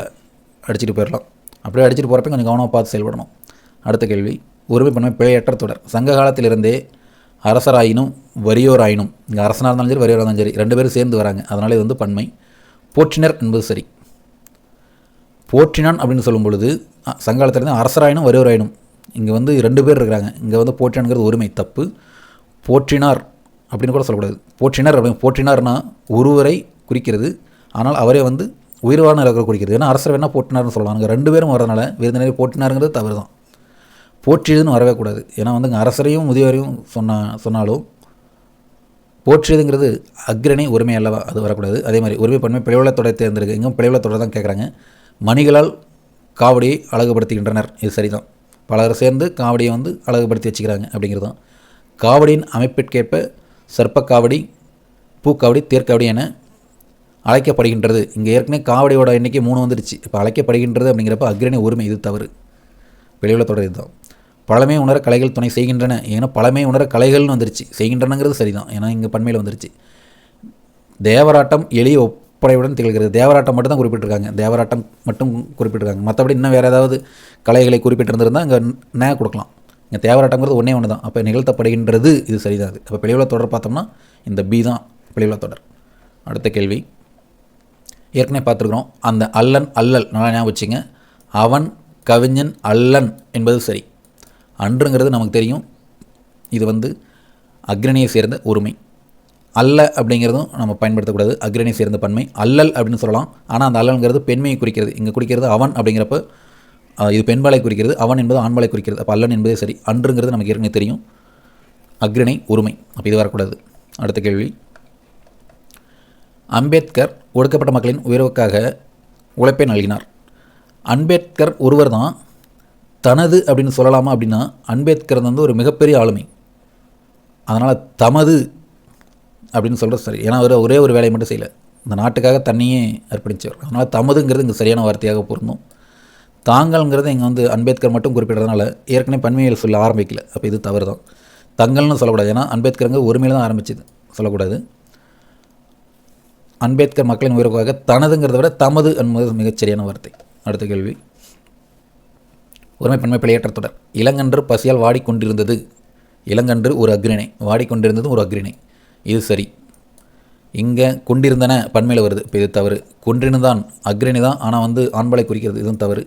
அடிச்சுட்டு போயிடலாம். அப்படியே அடிச்சுட்டு போகிறப்ப கொஞ்சம் கவனமாக பார்த்து செயல்படணும். அடுத்த கேள்வி, ஒருமை, பன்மை, பிழையற்ற தொடர். சங்க காலத்திலிருந்தே அரசராயினும் வறியோராயினும், இங்கே அரசனாக இருந்தாலும் சரி வறியோராக இருந்தாலும் சரி ரெண்டு பேரும் சேர்ந்து வராங்க, அதனால் இது வந்து பன்மை. போற்றினர் என்பது சரி. போற்றினான் அப்படின்னு சொல்லும் பொழுது சங்காலத்திலிருந்து அரசராயினும் வறியோராயினும், இங்கே வந்து ரெண்டு பேர் இருக்கிறாங்க, இங்கே வந்து போற்றினான்ங்கிறது ஒருமை, தப்பு. போற்றினார் அப்படின்னு கூட சொல்லக்கூடாது. போற்றினர் அப்படின்னு, போற்றினார்னா ஒருவரை குறிக்கிறது, ஆனால் அவரே வந்து உயிர்வான இருக்கிற குறிக்கிறது. ஏன்னா அரசர் வேணால் போற்றினார்னு சொல்லலாம். அங்கே ரெண்டு பேரும் வரதுனால விருந்தினரை போற்றினாருங்கிறது தவறு தான். போற்றியதுன்னு வரவே கூடாது. ஏன்னா வந்து இங்கே அரசரையும் முதியோரையும் சொன்னாலும் போற்றியதுங்கிறது அக்ரணி உரிமை அல்லவா, அது வரக்கூடாது. அதே மாதிரி ஒருமை, பன்மை, பிழைவுள்ள தொடர் தேர்ந்தெடுக்க, இங்கே பிழைவுள்ள தொடர் தான் கேட்குறாங்க. மணிகளால் காவடியை அழகுபடுத்துகின்றனர், இது சரிதான். பலர் சேர்ந்து காவடியை வந்து அழகுபடுத்தி வச்சுக்கிறாங்க அப்படிங்கிறது தான். காவடியின் அமைப்பிற்கேற்ப சர்ப்பக்காவடி, பூக்காவடி, தேர்க்காவடி என அழைக்கப்படுகின்றது. இங்கே ஏற்கனவே காவடியோட எண்ணிக்கை 3 வந்துடுச்சு. இப்போ அழைக்கப்படுகின்றது அப்படிங்கிறப்ப அக்ரணி உரிமை, இது தவறு. பிழைவுள்ள தொடர் இதுதான். பழமை உணர கலைகள் துணை செய்கின்றன, ஏன்னா பழமை உணர கலைகள்னு வந்துருச்சு, செய்கின்றனங்கிறது சரிதான், ஏன்னா இங்கே பன்மையில் வந்துருச்சு. தேவராட்டம் எளிய ஒப்படையுடன் திகழ்கிறது, தேவராட்டம் மட்டும் தான் குறிப்பிட்டிருக்காங்க, தேவராட்டம் மட்டும் குறிப்பிட்டிருக்காங்க. மற்றபடி இன்னும் வேறு ஏதாவது கலைகளை குறிப்பிட்டிருந்திருந்தால் இங்கே நே கொடுக்கலாம். இங்கே தேவராட்டங்கிறது ஒன்றே ஒன்று தான். அப்போ நிகழ்த்தப்படுகின்றது, இது சரிதான். அது அப்போ பிழைவுள்ள தொடர் பார்த்தோம்னா இந்த பி தான் பிழைவுள்ள தொடர். அடுத்த கேள்வி, ஏற்கனவே பார்த்துருக்குறோம். அந்த அல்லன், அல்லல் நல்லா ஞாபகம் வச்சுங்க. அவன், கவிஞன், அல்லன் என்பது சரி. அன்றுங்கிறது நமக்கு தெரியும், இது வந்து அக்ரணியை சேர்ந்த ஒருமை. அல்ல அப்படிங்கிறதும் நம்ம பயன்படுத்தக்கூடாது, அக்ரணியை சேர்ந்த பன்மை. அல்லல் அப்படின்னு சொல்லலாம், ஆனால் அந்த அல்லல்ங்கிறது பெண்மையை குறிக்கிறது. இங்கே குறிக்கிறது அவன் அப்படிங்கிறப்ப இது பெண்பாலை குறிக்கிறது, அவன் என்பது ஆண்பாலை குறிக்கிறது. அப்போ அல்லன் என்பதே சரி. அன்றுங்கிறது நமக்கு ஏற்கனவே தெரியும், அக்ரணை உரிமை, அப்போ இது வரக்கூடாது. அடுத்த கேள்வி, அம்பேத்கர் ஒடுக்கப்பட்ட மக்களின் உயர்வுக்காக உழைப்பை நல்கினார். அம்பேத்கர் ஒருவர் தான் தனது அப்படின்னு சொல்லலாமா அப்படின்னா, அம்பேத்கர் வந்து ஒரு மிகப்பெரிய ஆளுமை, அதனால் தமது அப்படின்னு சொல்கிறது சரி. ஏன்னா அவர் ஒரே ஒரு வேலையை மட்டும் செய்யலை, இந்த நாட்டுக்காக தன்னையே அர்ப்பணித்தவர். அதனால் தமதுங்கிறது இங்கே சரியான வார்த்தையாக பொருந்தும். தாங்கள்ங்கிறது இங்கே வந்து அம்பேத்கர் மட்டும் குறிப்பிட்றதுனால ஏற்கனவே பன்மையில் சொல்ல ஆரம்பிக்கல, அப்போ இது தவறு தான். தங்கள்னு சொல்லக்கூடாது, ஏன்னா அம்பேத்கருங்க ஒருமையில் தான் ஆரம்பிச்சது, சொல்லக்கூடாது. அம்பேத்கர் மக்களின் உயர்வுக்காக தனதுங்கிறத விட தமது என்பது மிகச்சரியான வார்த்தை. அடுத்த கேள்வி, ஒருமை, பன்மை, பிழையற்ற தொடர். இளங்கன்று பசியால் வாடிக்கொண்டிருந்தது. இளங்கன்று ஒரு அக்ரிணை, வாடிக்கொண்டிருந்தது ஒரு அக்ரிணை, இது சரி. இங்கே கொண்டிருந்தன பன்மையில் வருது, இப்போ இது தவறு. கொன்றிருந்தான் அக்ரிணை தான், ஆனால் வந்து ஆண்பாலை குறிக்கிறது, இதுவும் தவறு.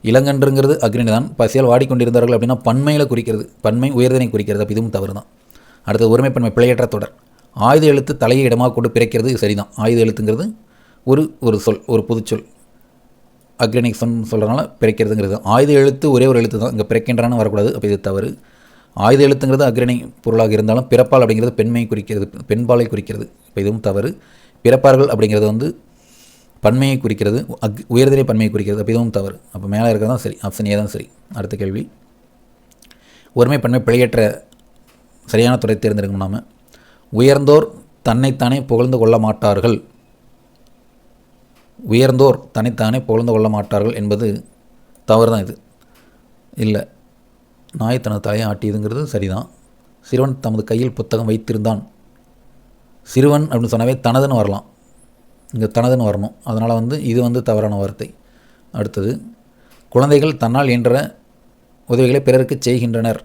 இளங்கன்றுங்கிறது அக்ரிணை தான், பசியால் வாடிக்கொண்டிருந்தார்கள் அப்படின்னா பன்மையில் குறிக்கிறது, பன்மை உயர்தனை குறிக்கிறது, அப்போ இதுவும் தவறு தான். அடுத்தது ஒருமை, பன்மை, பிழையற்ற தொடர். ஆயுத எழுத்து தலையை இடமாக கொண்டு பிறக்கிறது, சரிதான். ஆயுத எழுத்துங்கிறது ஒரு சொல், ஒரு புதுச்சொல். அக்ரணிக் சொல்கிறதுனால பிறக்கிறதுங்கிறது. ஆயுத எழுத்து ஒரே ஒரு எழுத்து தான், இங்கே பிறக்கின்றான்னு வரக்கூடாது, அப்போ இது தவறு. ஆயுத எழுத்துங்கிறது அக்ரணி பொருளாக இருந்தாலும் பிறப்பால் அப்படிங்கிறது பெண்மையை குறிக்கிறது, பெண்பாலை குறிக்கிறது, இப்போ இதுவும் தவறு. பிறப்பார்கள் அப்படிங்கிறது வந்து பன்மையை குறிக்கிறது, உயர்திரை பன்மையை குறிக்கிறது, அப்போ இதுவும் தவறு. அப்போ மேலே இருக்கிறது தான் சரி, ஆப்ஷன் ஏ தான் சரி. அடுத்த கேள்வி, ஒருமை, பன்மை, பிழையற்ற சரியான துறை தேர்ந்தெடுக்கணும். நாம் உயர்ந்தோர் தன்னைத்தானே புகழ்ந்து கொள்ள மாட்டார்கள். உயர்ந்தோர் தன்னைத்தானே புகழ்ந்து கொள்ள மாட்டார்கள் என்பது தவறு தான். இது இல்லை, நாய் தனது தலையை ஆட்டியதுங்கிறது சரிதான். சிறுவன் தமது கையில் புத்தகம் வைத்திருந்தான். சிறுவன் அப்படின்னு சொன்னாவே தனதுன்னு வரலாம், இங்கே தனதுன்னு வரணும், அதனால் வந்து இது வந்து தவறான வார்த்தை. அடுத்தது குழந்தைகள் தன்னால் இயன்ற உதவிகளை பிறருக்கு செய்கின்றனர்.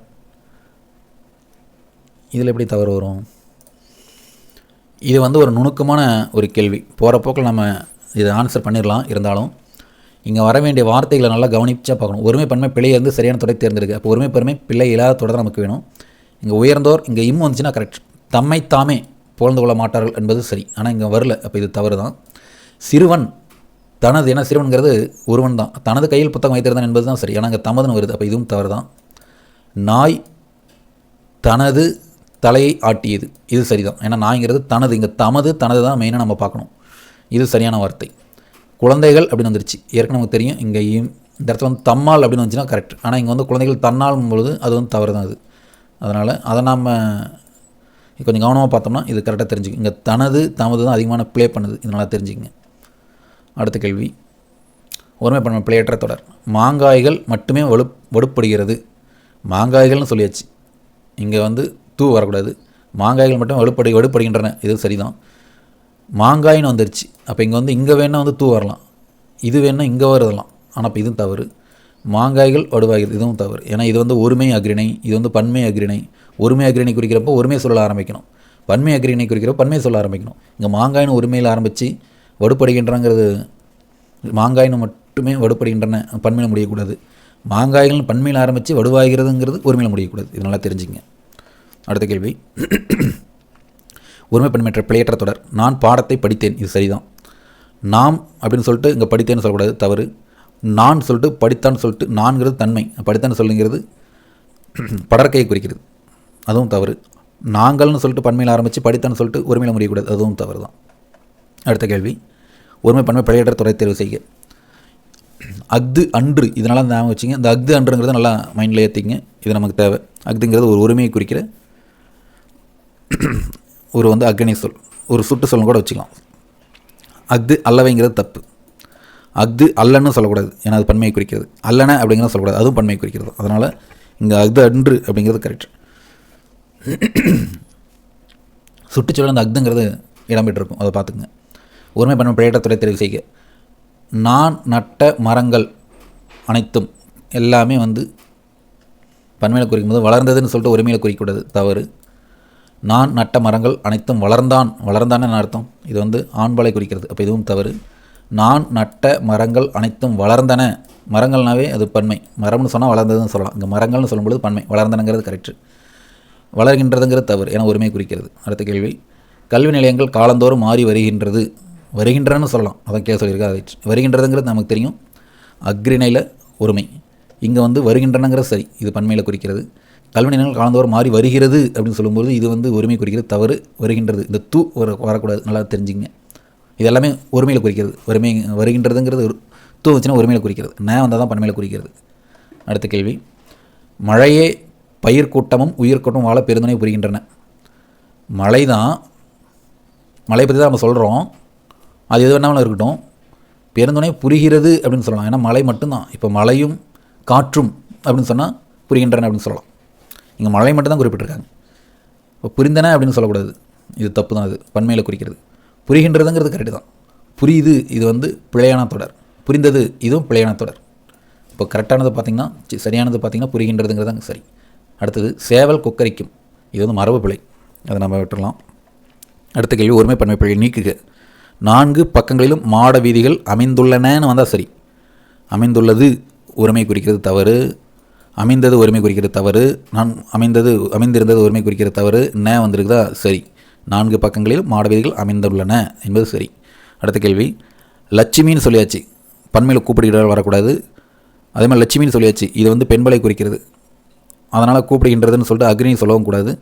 இதில் எப்படி தவறு வரும்? இது வந்து ஒரு நுணுக்கமான ஒரு கேள்வி. போகிற போக்கில் நம்ம இதை ஆன்சர் பண்ணிடலாம். இருந்தாலும் இங்கே வர வேண்டிய வார்த்தைகளை நல்லா கவனிச்சா பார்க்கணும். ஒருமை பன்மை பிழை வந்து சரியான தொடரை தேர்ந்தெடுக்கு. அப்போ ஒருமை பன்மை பிழை இல்லாத தொடர் நமக்கு வேணும். இங்கே உயர்ந்தோர் இங்கே இம் வந்துச்சுன்னா கரெக்ட். தம்மை தாமே புகழ்ந்து கொள்ள மாட்டார்கள் என்பது சரி. ஆனால் இங்கே வரல. அப்போ இது தவறு தான். சிறுவன் தனது, ஏன்னா சிறுவன்கிறது ஒருவன் தான், தனது கையில் புத்தகம் வைத்திருந்தான் என்பது தான் சரி. ஆனால் இங்கே தமதுன்னு வருது. அப்போ இதுவும் தவறு தான். நாய் தனது தலையை ஆட்டியது, இது சரிதான். ஏன்னா நாய்ங்கிறது தனது, இங்கே தமது தனது தான் மெயினாக நம்ம பார்க்கணும். இது சரியான வார்த்தை. குழந்தைகள் அப்படின்னு வந்துருச்சு, ஏற்கனவே நமக்கு தெரியும். இங்கே இந்த இடத்துல வந்து தம்மால் அப்படின்னு வந்துச்சுன்னா கரெக்ட். ஆனால் இங்கே வந்து குழந்தைகள் தன்னால் பொழுது அது வந்து தவறு தான் அது. அதனால் அதை நாம் கொஞ்சம் கவனமாக பார்த்தோம்னா இது கரெக்டாக தெரிஞ்சுக்கும். இங்கே தனது தமது தான் அதிகமான ப்ளே பண்ணுது, இதனால் தெரிஞ்சுக்கங்க. அடுத்த கேள்வி, ஒருமை பண்ண பிழையற்ற தொடர். மாங்காய்கள் மட்டுமே வலுப்படுகிறது. மாங்காய்கள்னு சொல்லியாச்சு, இங்கே வந்து தூ வரக்கூடாது. மாங்காய்கள் மட்டும் வலுப்படுகின்றன, இது சரிதான். மாங்காயின்னு வந்துருச்சு, அப்போ இங்கே வந்து இங்கே வேணால் வந்து தூ வரலாம், இது வேணால் இங்கே வருதலாம். ஆனால் இப்போ இதுவும் தவறு. மாங்காய்கள் வடுவாகிறது, இதுவும் தவறு. ஏன்னா இது வந்து ஒருமை அக்ரிணை, இது வந்து பன்மை அக்ரிணை. ஒருமை அக்ரிணை குறிக்கிறப்போ ஒருமை சொல்ல ஆரம்பிக்கணும், பன்மை அக்ரிணை குறிக்கிறப்போ பன்மை சொல்ல ஆரம்பிக்கணும். இங்கே மாங்காயின்னு ஒருமையில் ஆரம்பித்து வடுப்படுகின்றங்கிறது, மாங்காயின்னு மட்டுமே வடுப்படுகின்றன பன்மையில் முடியக்கூடாது. மாங்காய்கள் பன்மையில் ஆரம்பித்து வடுவாகிறதுங்கிறது ஒருமையில் முடியக்கூடாது, இது நல்லா தெரிஞ்சுங்க. அடுத்த கேள்வி, ஒருமை பன்மையற்ற பிழையற்ற தொடர். நான் பாடத்தை படித்தேன், இது சரிதான். நாம் அப்படின்னு சொல்லிட்டு இங்கே படித்தேன்னு சொல்லக்கூடாது, தவறு. நான் சொல்லிட்டு படித்தான்னு சொல்லிட்டு, நான்கிறது தன்மை, படித்தான்னு சொல்லுங்கிறது படற்கையை குறிக்கிறது, அதுவும் தவறு. நாங்கள்னு சொல்லிட்டு பன்மையில் ஆரம்பித்து படித்தான்னு சொல்லிட்டு ஒருமையில் முடியக்கூடாது, அதுவும் தவறு தான். அடுத்த கேள்வி, ஒருமை பன்மை பிழையற்ற தொடரை தேர்வு செய்க. அஃது அன்று, இதனால் அந்த ஞாபகம் வச்சுங்க. இந்த அஃது அன்றுங்கிறத நல்லா மைண்டில் ஏற்றிங்க, இது நமக்கு தேவை. அஃதுங்கிறது ஒரு ஒருமையை குறிக்கிற ஒரு வந்து அக்னி சொல், ஒரு சுட்டு சொல்லும் கூட வச்சுக்கலாம். அஃது அல்லவைங்கிறது தப்பு. அஃது அல்லன்னு சொல்லக்கூடாது, ஏன்னா அது பன்மையை குறிக்கிறது. அல்லன அப்படிங்கிறத சொல்லக்கூடாது, அதுவும் பன்மையை குறிக்கிறது. அதனால் இங்கே அஃது அன்று அப்படிங்கிறது கரெக்ட். சுட்டுச்சொல்ல அந்த அஃதுங்கிறது இடம்பெற்றிருக்கும், அதை பார்த்துக்குங்க. ஒருமை பன்மை பிழையற்ற தொடரை தெரிவு செய்க. நான் நட்ட மரங்கள் அனைத்தும், எல்லாமே வந்து பன்மையில் குறிக்கும்போது வளர்ந்ததுன்னு சொல்லிட்டு ஒருமையில் குறிக்கக்கூடாது, தவறு. நான் நட்ட மரங்கள் அனைத்தும் வளர்ந்தான்னு அர்த்தம், இது வந்து ஆண்பாலை குறிக்கிறது, அப்போ இதுவும் தவறு. நான் நட்ட மரங்கள் அனைத்தும் வளர்ந்தன, மரங்கள்னாவே அது பன்மை, மரம்னு சொன்னால் வளர்ந்ததுன்னு சொல்லலாம். இங்கே மரங்கள்னு சொல்லும்போது பன்மை, வளர்ந்தனங்கிறது கரெக்டு. வளர்கின்றதுங்கிறது தவறு, ஏன்னா ஒருமையை குறிக்கிறது. அடுத்த கேள்வி, கல்வி நிலையங்கள் காலந்தோறும் மாறி வருகின்றன்னு சொல்லலாம், அதான் கே சொல்லியிருக்கா. அது வருகின்றதுங்கிறது நமக்கு தெரியும், அக்ரிணையில் ஒருமை. இங்கே வந்து வருகின்றனங்கிறது சரி, இது பன்மையில் குறிக்கிறது. கல்வி நிலையங்கள் காலந்தோறும் மாறி வருகிறது அப்படின்னு சொல்லும்போது இது வந்து ஒருமை குறிக்கிறது, தவறு. வருகின்றது, இந்த தூ வரக்கூடாது, நல்லா தெரிஞ்சுங்க. இது எல்லாமே ஒருமையில் குறிக்கிறது. ஒருமை வருகின்றதுங்கிறது தூ வச்சுன்னா ஒருமையில் குறிக்கிறது, நே வந்தால் தான் பன்மையில் குறிக்கிறது. அடுத்த கேள்வி, மழையே பயிர் கூட்டமும் உயிர்கூட்டமும் வாழ பெருந்துணை புரிகின்றன. மழை தான், மழை பற்றி தான் நம்ம சொல்கிறோம், அது எது வேணாலும் இருக்கட்டும், பெருந்துணை புரிகிறது அப்படின்னு சொல்லலாம், ஏன்னா மழை மட்டும்தான். இப்போ மழையும் காற்றும் அப்படின்னு சொன்னால் புரிகின்றன அப்படின்னு சொல்லலாம். இங்கே மழை மட்டும்தான் குறிப்பிட்டிருக்காங்க, இப்போ புரிந்தன அப்படின்னு சொல்லக்கூடாது, இது தப்பு தான், அது பன்மையில் குறிக்கிறது. புரிகின்றதுங்கிறது கரெக்டு தான். புரியுது, இது வந்து பிழையான தொடர். புரிந்தது, இதுவும் பிழையான தொடர். இப்போ கரெக்டானது பார்த்திங்கன்னா, சரியானது பார்த்திங்கன்னா புரிகின்றதுங்கிறது தான் சரி. அடுத்தது, சேவல் கொக்கரிக்கும், இது வந்து மரபு பிழை, அதை நம்ம விட்டுடலாம். அடுத்த கேள்வி, ஒருமை பன்மை பிழை நீக்குக. 4 பக்கங்களிலும் மாட வீதிகள் அமைந்துள்ளனன்னு வந்தால் சரி. அமைந்துள்ளது ஒருமை குறிக்கிறது, தவறு. அமைந்தது ஒருமை குறிக்கிறது, தவறு. நான் அமைந்திருந்தது ஒருமை குறிக்கிறது, தவறு. நே வந்திருக்குதா, சரி. 4 பக்கங்களில் மாட வீதிகள் அமைந்துள்ளன என்பது சரி. அடுத்த கேள்வி, லட்சுமின்னு சொல்லியாச்சு, பன்மையில் கூப்பிடுகிறார்கள் வரக்கூடாது. அதே மாதிரி லட்சுமின்னு சொல்லியாச்சு, இது வந்து பெண்பலை குறிக்கிறது, அதனால் கூப்பிடுகின்றதுன்னு சொல்லிட்டு அக்னி சொல்லவும் கூடாது.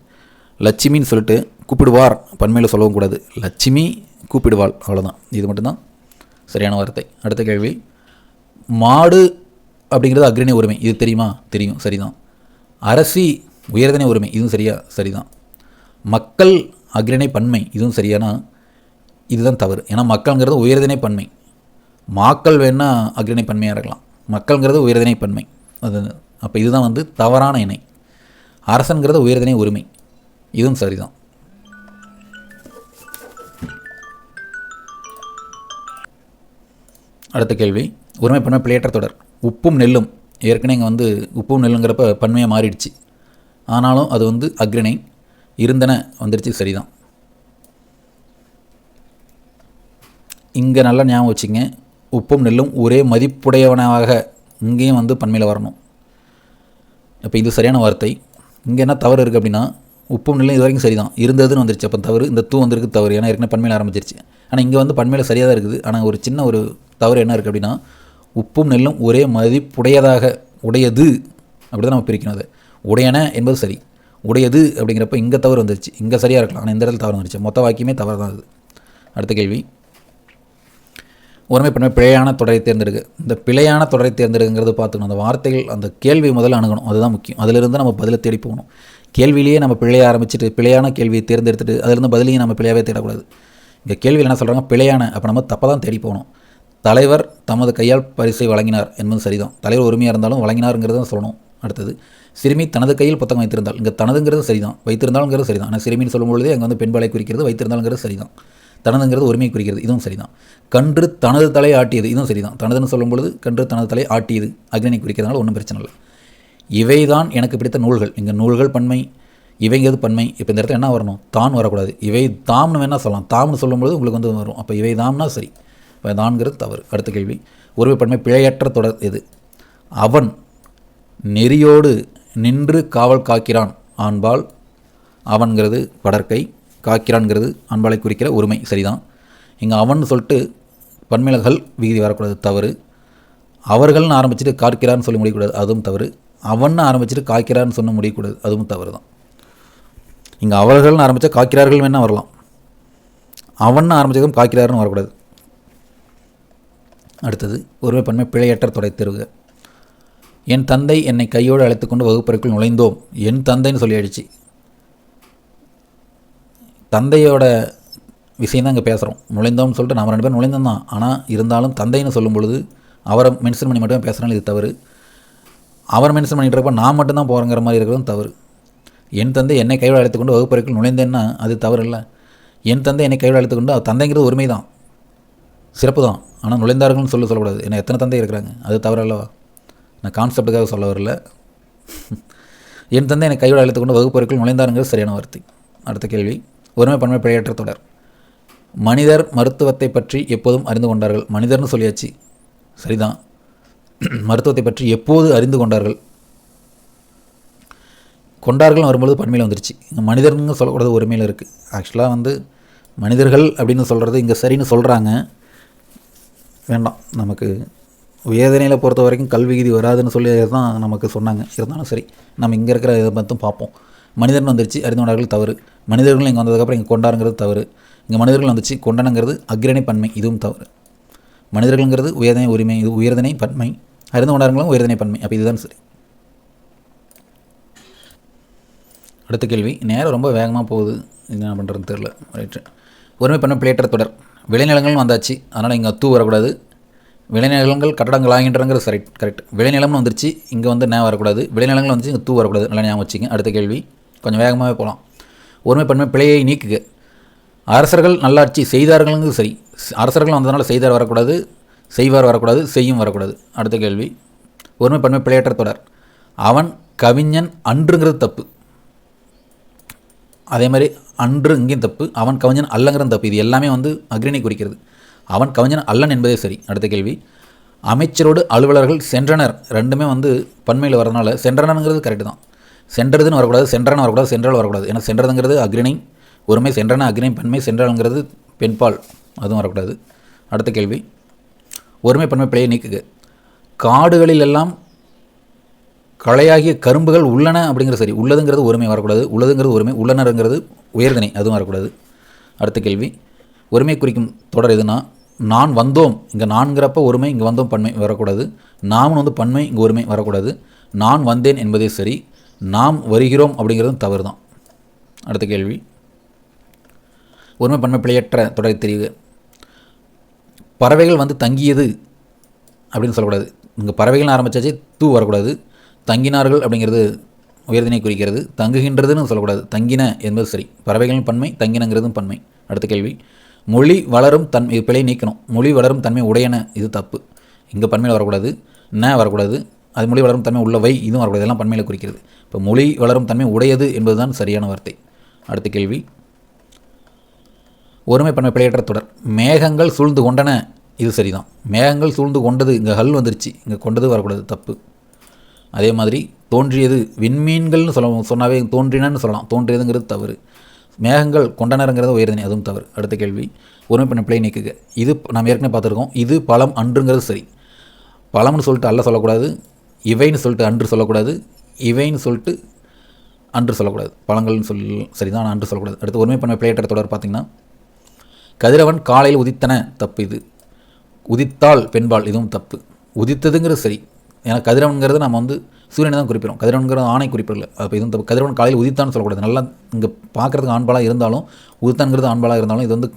லட்சுமின்னு சொல்லிட்டு கூப்பிடுவார் பன்மையில் சொல்லவும் கூடாது. லட்சுமி கூப்பிடுவாள், அவ்வளோதான். இது மட்டும்தான் சரியான வார்த்தை. அடுத்த கேள்வி, மாடு அப்படிங்கிறது அக்ரிணை உரிமை, இது தெரியுமா? தெரியும், சரிதான். அரசி உயர்தனை உரிமை, இதுவும் சரிதான். மக்கள் அக்ரிணை பன்மை, இதுவும் சரியானா இதுதான் தவறு. ஏன்னா மக்கள்ங்கிறது உயர்தனை பன்மை, மாக்கள் வேணால் அக்ரிணை பன்மையாக இருக்கலாம், மக்கள்ங்கிறது உயர்தனை பன்மை, அது. அப்போ இதுதான் வந்து தவறான இணை. அரசன்கிறது உயர்தனை உரிமை, இதுவும் சரிதான். அடுத்த கேள்வி, ஒருமை பன்மை பிழையற்ற தொடர். உப்பும் நெல்லும் ஏற்கனவே இங்கே வந்து உப்பும் நெல்லுங்கிறப்ப பன்மையாக மாறிடுச்சு. ஆனாலும் அது வந்து அக்ரிணை. இருந்தன வந்துடுச்சு, சரிதான். இங்கே நல்லா ஞாபகம் வச்சுங்க, உப்பும் நெல்லும் ஒரே மதிப்புடையவனாக இங்கேயும் வந்து பன்மையில் வரணும். இப்போ இது சரியான வார்த்தை. இங்கே என்ன தவறு இருக்குது அப்படின்னா, உப்பும் நெல்லும் இது வரைக்கும் சரி தான், இருந்ததுன்னு வந்துருச்சு. அப்போ தவறு, இந்த தூ வந்திருக்கு தவறு, ஏன்னா ஏற்கனவே பன்மையில் ஆரம்பிச்சிருச்சு. ஆனால் இங்கே வந்து பன்மையில் சரியாக தான் இருக்குது. ஆனால் ஒரு சின்ன ஒரு தவறு என்ன இருக்குது அப்படின்னா, உப்பும் நெல்லும் ஒரே மதிப்புடையதாக, உடையது அப்படி தான் நம்ம பிரிக்கணும். அதை உடையன என்பது சரி, உடையது அப்படிங்கிறப்ப இங்கே தவறு வந்துருச்சு. இங்கே சரியாக இருக்கலாம், ஆனால் இந்த இடத்துல தவறு வந்துருச்சு. மொத்த வாக்கியமே தவறு தான் அது. அடுத்த கேள்வி, ஒருமை பன்மை பிழையான தொடரை தேர்ந்தெடுக்க. இந்த பிழையான தொடரை தேர்ந்தெடுக்கிறது பார்த்துக்கணும். அந்த வார்த்தைகள், அந்த கேள்வி முதல்ல அணுகணும், அதுதான் முக்கியம். அதிலிருந்து நம்ம பதிலை தேடி போகணும். கேள்வியிலேயே நம்ம பிழையை ஆரம்பிச்சுட்டு பிழையான கேள்வியை தேர்ந்தெடுத்துட்டு அதிலிருந்து பதிலையும் நம்ம பிழையாகவே தேடக்கூடாது. இங்கே கேள்வியில் என்ன சொல்கிறாங்க, பிழையான, அப்போ நம்ம தப்பை தான் தேடி போகணும். தலைவர் தமது கையால் பரிசை வழங்கினார் என்பது சரிதான். தலைவர் உரிமையாக இருந்தாலும் வழங்கினாருங்கிறது தான் சொல்லணும். அடுத்தது, சிறுமி தனது கையில் புத்தகம் வைத்திருந்தால். இங்கே தனதுங்கிறது சரிதான், வைத்திருந்தாலுங்கிறது சரிதான். ஆனால் சிறுமின்னு சொல்லும்பொழுதே அங்கே வந்து பெண்பாலை குறிக்கிறது, வைத்திருந்தாலுங்கிறது சரிதான். தனதுங்கிறது உரிமையை குறிக்கிறது, இதுவும் சரிதான். கன்று தனது தலை ஆட்டியது, இதுவும் சரிதான். தனதுன்னு சொல்லும்பொழுது கன்று தனது தலை ஆட்டியது அக்னியை குறிக்கிறதுனால ஒன்றும் பிரச்சனை இல்லை. இவை தான் எனக்கு பிடித்த நூல்கள். இங்கே நூல்கள் பன்மை, இவைங்கிறது பன்மை. இப்போ இந்த இடத்துல என்ன வரணும், தான் வரக்கூடாது. இவை தாம்னு வேணால் சொல்லலாம். தாம்னு சொல்லும்போது உங்களுக்கு வந்து வரும். அப்போ இவை தாம்னா சரி, இப்போ தான்கிறது தவறு. அடுத்த கேள்வி, ஒருமை பன்மை பிழையற்ற தொடர் எது? அவன் நெறியோடு நின்று காவல் காக்கிறான் ஆண்பால். அவன்கிறது படற்கை, காக்கிறான்கிறது ஆண்பாலை குறிக்கிற உரிமை, சரிதான். இங்கே அவன் சொல்லிட்டு பன்மையில்கள் விகுதி வரக்கூடாது, தவறு. அவர்கள்னு ஆரம்பிச்சுட்டு காக்கிறான்னு சொல்லி முடியக்கூடாது, அதுவும் தவறு. அவன் ஆரம்பிச்சுட்டு காக்கிறான்னு சொன்ன முடியக்கூடாது, அதுவும் தவறு தான். இங்கே அவர்கள்னு ஆரம்பித்தா காக்கிறார்கள் வேணால் வரலாம், அவன் ஆரம்பித்ததும் காக்கிறாருன்னு வரக்கூடாது. அடுத்தது, ஒருமை பன்மை பிழையற்ற தொடரை தேர்வுக. என் தந்தை என்னை கையோடு அழைத்து கொண்டு வகுப்பறைக்குள் நுழைந்தோம். என் தந்தைன்னு சொல்லி ஆயிடுச்சு. தந்தையோட விஷயம் தான் இங்கே பேசுகிறோம். நுழைந்தோம்னு சொல்லிட்டு நம்ம 2 பேரும் நுழைந்தோம் தான். ஆனால் இருந்தாலும் தந்தைன்னு சொல்லும் பொழுது அவரை மென்ஷன் பண்ணி மட்டுமே பேசுகிறாலும் இது தவறு. அவரை மென்ஷன் பண்ணிட்டு இருப்ப நான் மட்டும்தான் போகிறங்கிற மாதிரி இருக்கிறதும் தவறு. என் தந்தை என்னை கையோடு அழைத்து கொண்டு வகுப்பறைக்குள் நுழைந்தேன்னா அது தவறு இல்லை. என் தந்தை என்னை கையோடு அழைத்து கொண்டு, அது தந்தைங்கிறது உரிமை தான், சிறப்பு தான். ஆனால் நுழைந்தார்கள்னு சொல்லக்கூடாது. ஏன்னா எத்தனை தந்தை இருக்கிறாங்க, அது தவறு அல்லவா? நான் கான்செப்டுக்காக சொல்ல வரல. என் தந்தை என்னை கையோடு அழைத்து கொண்டு வகுப்பறைக்குள் நுழைந்தாருங்கிறது சரியான வார்த்தை. அடுத்த கேள்வி, ஒருமை பன்மை பிழையற்ற தொடர். மனிதர் மருத்துவத்தை பற்றி எப்போதும் அறிந்து கொண்டார்கள். மனிதர்னு சொல்லியாச்சு, சரிதான். மருத்துவத்தை பற்றி எப்போது அறிந்து கொண்டார்கள், கொண்டார்கள் வரும்பொழுது பன்மையில் வந்துருச்சு. இங்கே மனிதர்னு சொல்லக்கூடாது, ஒருமையில் இருக்குது. ஆக்சுவலாக வந்து மனிதர்கள் அப்படின்னு சொல்கிறது இங்கே சரின்னு சொல்கிறாங்க, வேண்டாம். நமக்கு வேதனையில் பொறுத்த வரைக்கும் கல்விகிதி வராதுன்னு சொல்லி தான் நமக்கு சொன்னாங்க. இருந்தாலும் சரி, நம்ம இங்கே இருக்கிற இதை மட்டும் பார்ப்போம். மனிதர்னு வந்துருச்சு, அறிந்து கொண்டார்கள் தவறு. மனிதர்கள் இங்கே வந்ததுக்கப்புறம் இங்கே கொண்டாருங்கிறது தவறு. இங்கே மனிதர்கள் வந்துச்சு, கொண்டனங்கிறது அக்ரணை பன்மை, இதுவும் தவறு. மனிதர்கள்ங்கிறது உயர்தனை உரிமை, இது உயர்தனை பன்மை. அறிந்து கொண்டாருங்களும் உயர்தனை பன்மை, அப்போ இதுதான் சரி. அடுத்த கேள்வி, நேரம் ரொம்ப வேகமாக போகுது, என்ன பண்ணுறதுன்னு தெரில. ரைட்டு, ஒருமை பன்மை பிழையற்ற தொடர். விளைநிலங்களும் வந்தாச்சு, அதனால் இங்கே தூ வரக்கூடாது. விளைநிலங்கள் கட்டடங்கள் ஆகின்றங்கிற சரி, கரெக்ட். விளைநிலம்னு வந்துருச்சு, இங்கே வந்து நே வரக்கூடாது. விளைநிலங்கள் வந்துச்சு, இங்கே தூ வரக்கூடாது, நல்லா ஞாபகம் வச்சுங்க. அடுத்த கேள்வி கொஞ்சம் வேகமாகவே போகலாம். ஒருமை பன்மை பிழையை நீக்குக. அரசர்கள் நல்லாட்சி செய்தார்களுங்கிறது சரி. அரசர்கள் வந்ததுனால செய்தார் வரக்கூடாது, செய்வார் வரக்கூடாது, செய்யும் வரக்கூடாது. அடுத்த கேள்வி, ஒருமை பன்மை பிழையற்ற தொடர். அவன் கவிஞன் அன்றுங்கிறது தப்பு. அதே மாதிரி அன்று இங்கேயும் தப்பு. அவன் கவிஞன் அல்லங்கிறது தப்பு. இது எல்லாமே வந்து அக்ரிணை குறிக்கிறது. அவன் கவிஞன் அல்லன் என்பதே சரி. அடுத்த கேள்வி, அமைச்சரோடு அலுவலர்கள் சென்றனர், ரெண்டுமே வந்து பன்மையில் வரதுனால சென்றனங்கிறது கரெக்டு தான். சென்றதுன்னு வரக்கூடாது, சென்றன வரக்கூடாது, சென்றால் வரக்கூடாது. ஏன்னா சென்றதுங்கிறது அக்ரிணை ஒருமை, சென்றன அக்ரிணை பன்மை, சென்றாளுங்கிறது பெண்பால், அதுவும் வரக்கூடாது. அடுத்த கேள்வி, ஒருமை பன்மை பிழையை நீக்குக. காடுகளில் எல்லாம் களையாகிய கரும்புகள் உள்ளன அப்படிங்கிறது சரி. உள்ளதுங்கிறது ஒருமை வரக்கூடாது, உள்ளதுங்கிறது ஒருமை, உள்ளனருங்கிறது உயர்தனை, அதுவும் வரக்கூடாது. அடுத்த கேள்வி, ஒருமை குறிக்கும் தொடர் எதுனா, நான் வந்தோம், இங்கே நான்கிறப்ப ஒருமை, இங்கே வந்தோம் பன்மை வரக்கூடாது. நாம்னு வந்து பன்மை, இங்கே ஒருமை வரக்கூடாது. நான் வந்தேன் என்பதே சரி. நாம் வருகிறோம் அப்படிங்கிறதும் தவறு தான். அடுத்த கேள்வி, ஒருமை பன்மை பிழையற்ற தொடரை தெரியுக. பறவைகள் வந்து தங்கியது அப்படின்னு சொல்லக்கூடாது. இங்கே பறவைகள் ஆரம்பித்தாச்சு, தூ வரக்கூடாது. தங்கினார்கள் அப்படிங்கிறது உயர்தினை குறிக்கிறது. தங்குகின்றதுன்னு சொல்லக்கூடாது, தங்கின என்பது சரி. பறவைகள் பன்மை, தங்கினங்கிறதும் பன்மை. அடுத்த கேள்வி, மொழி வளரும் தன்மை, பிழை நீக்கணும். மொழி வளரும் தன்மை உடையன, இது தப்பு. இங்கே பன்மையில் வரக்கூடாது, வரக்கூடாது. அது மொழி வளரும் தன்மை உள்ள வை இதுவும் வரக்கூடாது. இதெல்லாம் பன்மையில் குறிக்கிறது. இப்போ மொழி வளரும் தன்மை உடையது என்பதுதான் சரியான வார்த்தை. அடுத்த கேள்வி, ஒருமை பன்மை பிழையற்ற தொடர். மேகங்கள் சூழ்ந்து கொண்டன, இது சரிதான். மேகங்கள் சூழ்ந்து கொண்டது, இங்கே ஹல் வந்துருச்சு, இங்கே கொண்டது வரக்கூடாது, தப்பு. அதே மாதிரி தோன்றியது, விண்மீன்கள்னு சொன்னாவே தோன்றினன்னு சொல்லலாம், தோன்றியதுங்கிறது தவறு. மேகங்கள் கொண்டனருங்கிறது உயர்தனி, அதுவும் தவறு. அடுத்த கேள்வி, ஒருமை பண்ண பிழை நீக்குக. இது நம்ம ஏற்கனவே பார்த்துருக்கோம். இது பழம் அன்றுங்கிறது சரி. பழம்னு சொல்லிட்டு அல்ல சொல்லக்கூடாது, இவைன்னு சொல்லிட்டு அன்று சொல்லக்கூடாது, இவைன்னு சொல்லிட்டு அன்று சொல்லக்கூடாது. பழங்கள்னு சரிதான், ஆனால் அன்று சொல்லக்கூடாது. அடுத்து ஒருமை பண்ண பிழையற்ற தொடர் பார்த்திங்கன்னா, கதிரவன் காலையில் உதித்தன, தப்பு. இது உதித்தால் பெண்பால், இதுவும் தப்பு. உதித்ததுங்கிறது சரி, ஏன்னா கதிரவன்கிறது நம்ம வந்து சூரியனை தான் குறிப்பிடும், கதிரவன்கிறது ஆணை குறிப்பிடல. அப்போ இதுவும் தப்பு. கதிரவன் காலையில் உதித்தான்னு சொல்லக்கூடாது. நல்லா இங்கே பார்க்குறதுக்கு ஆண்பாலாக இருந்தாலும், உதித்தான்கிறது ஆண்பாலாக இருந்தாலும் இது வந்து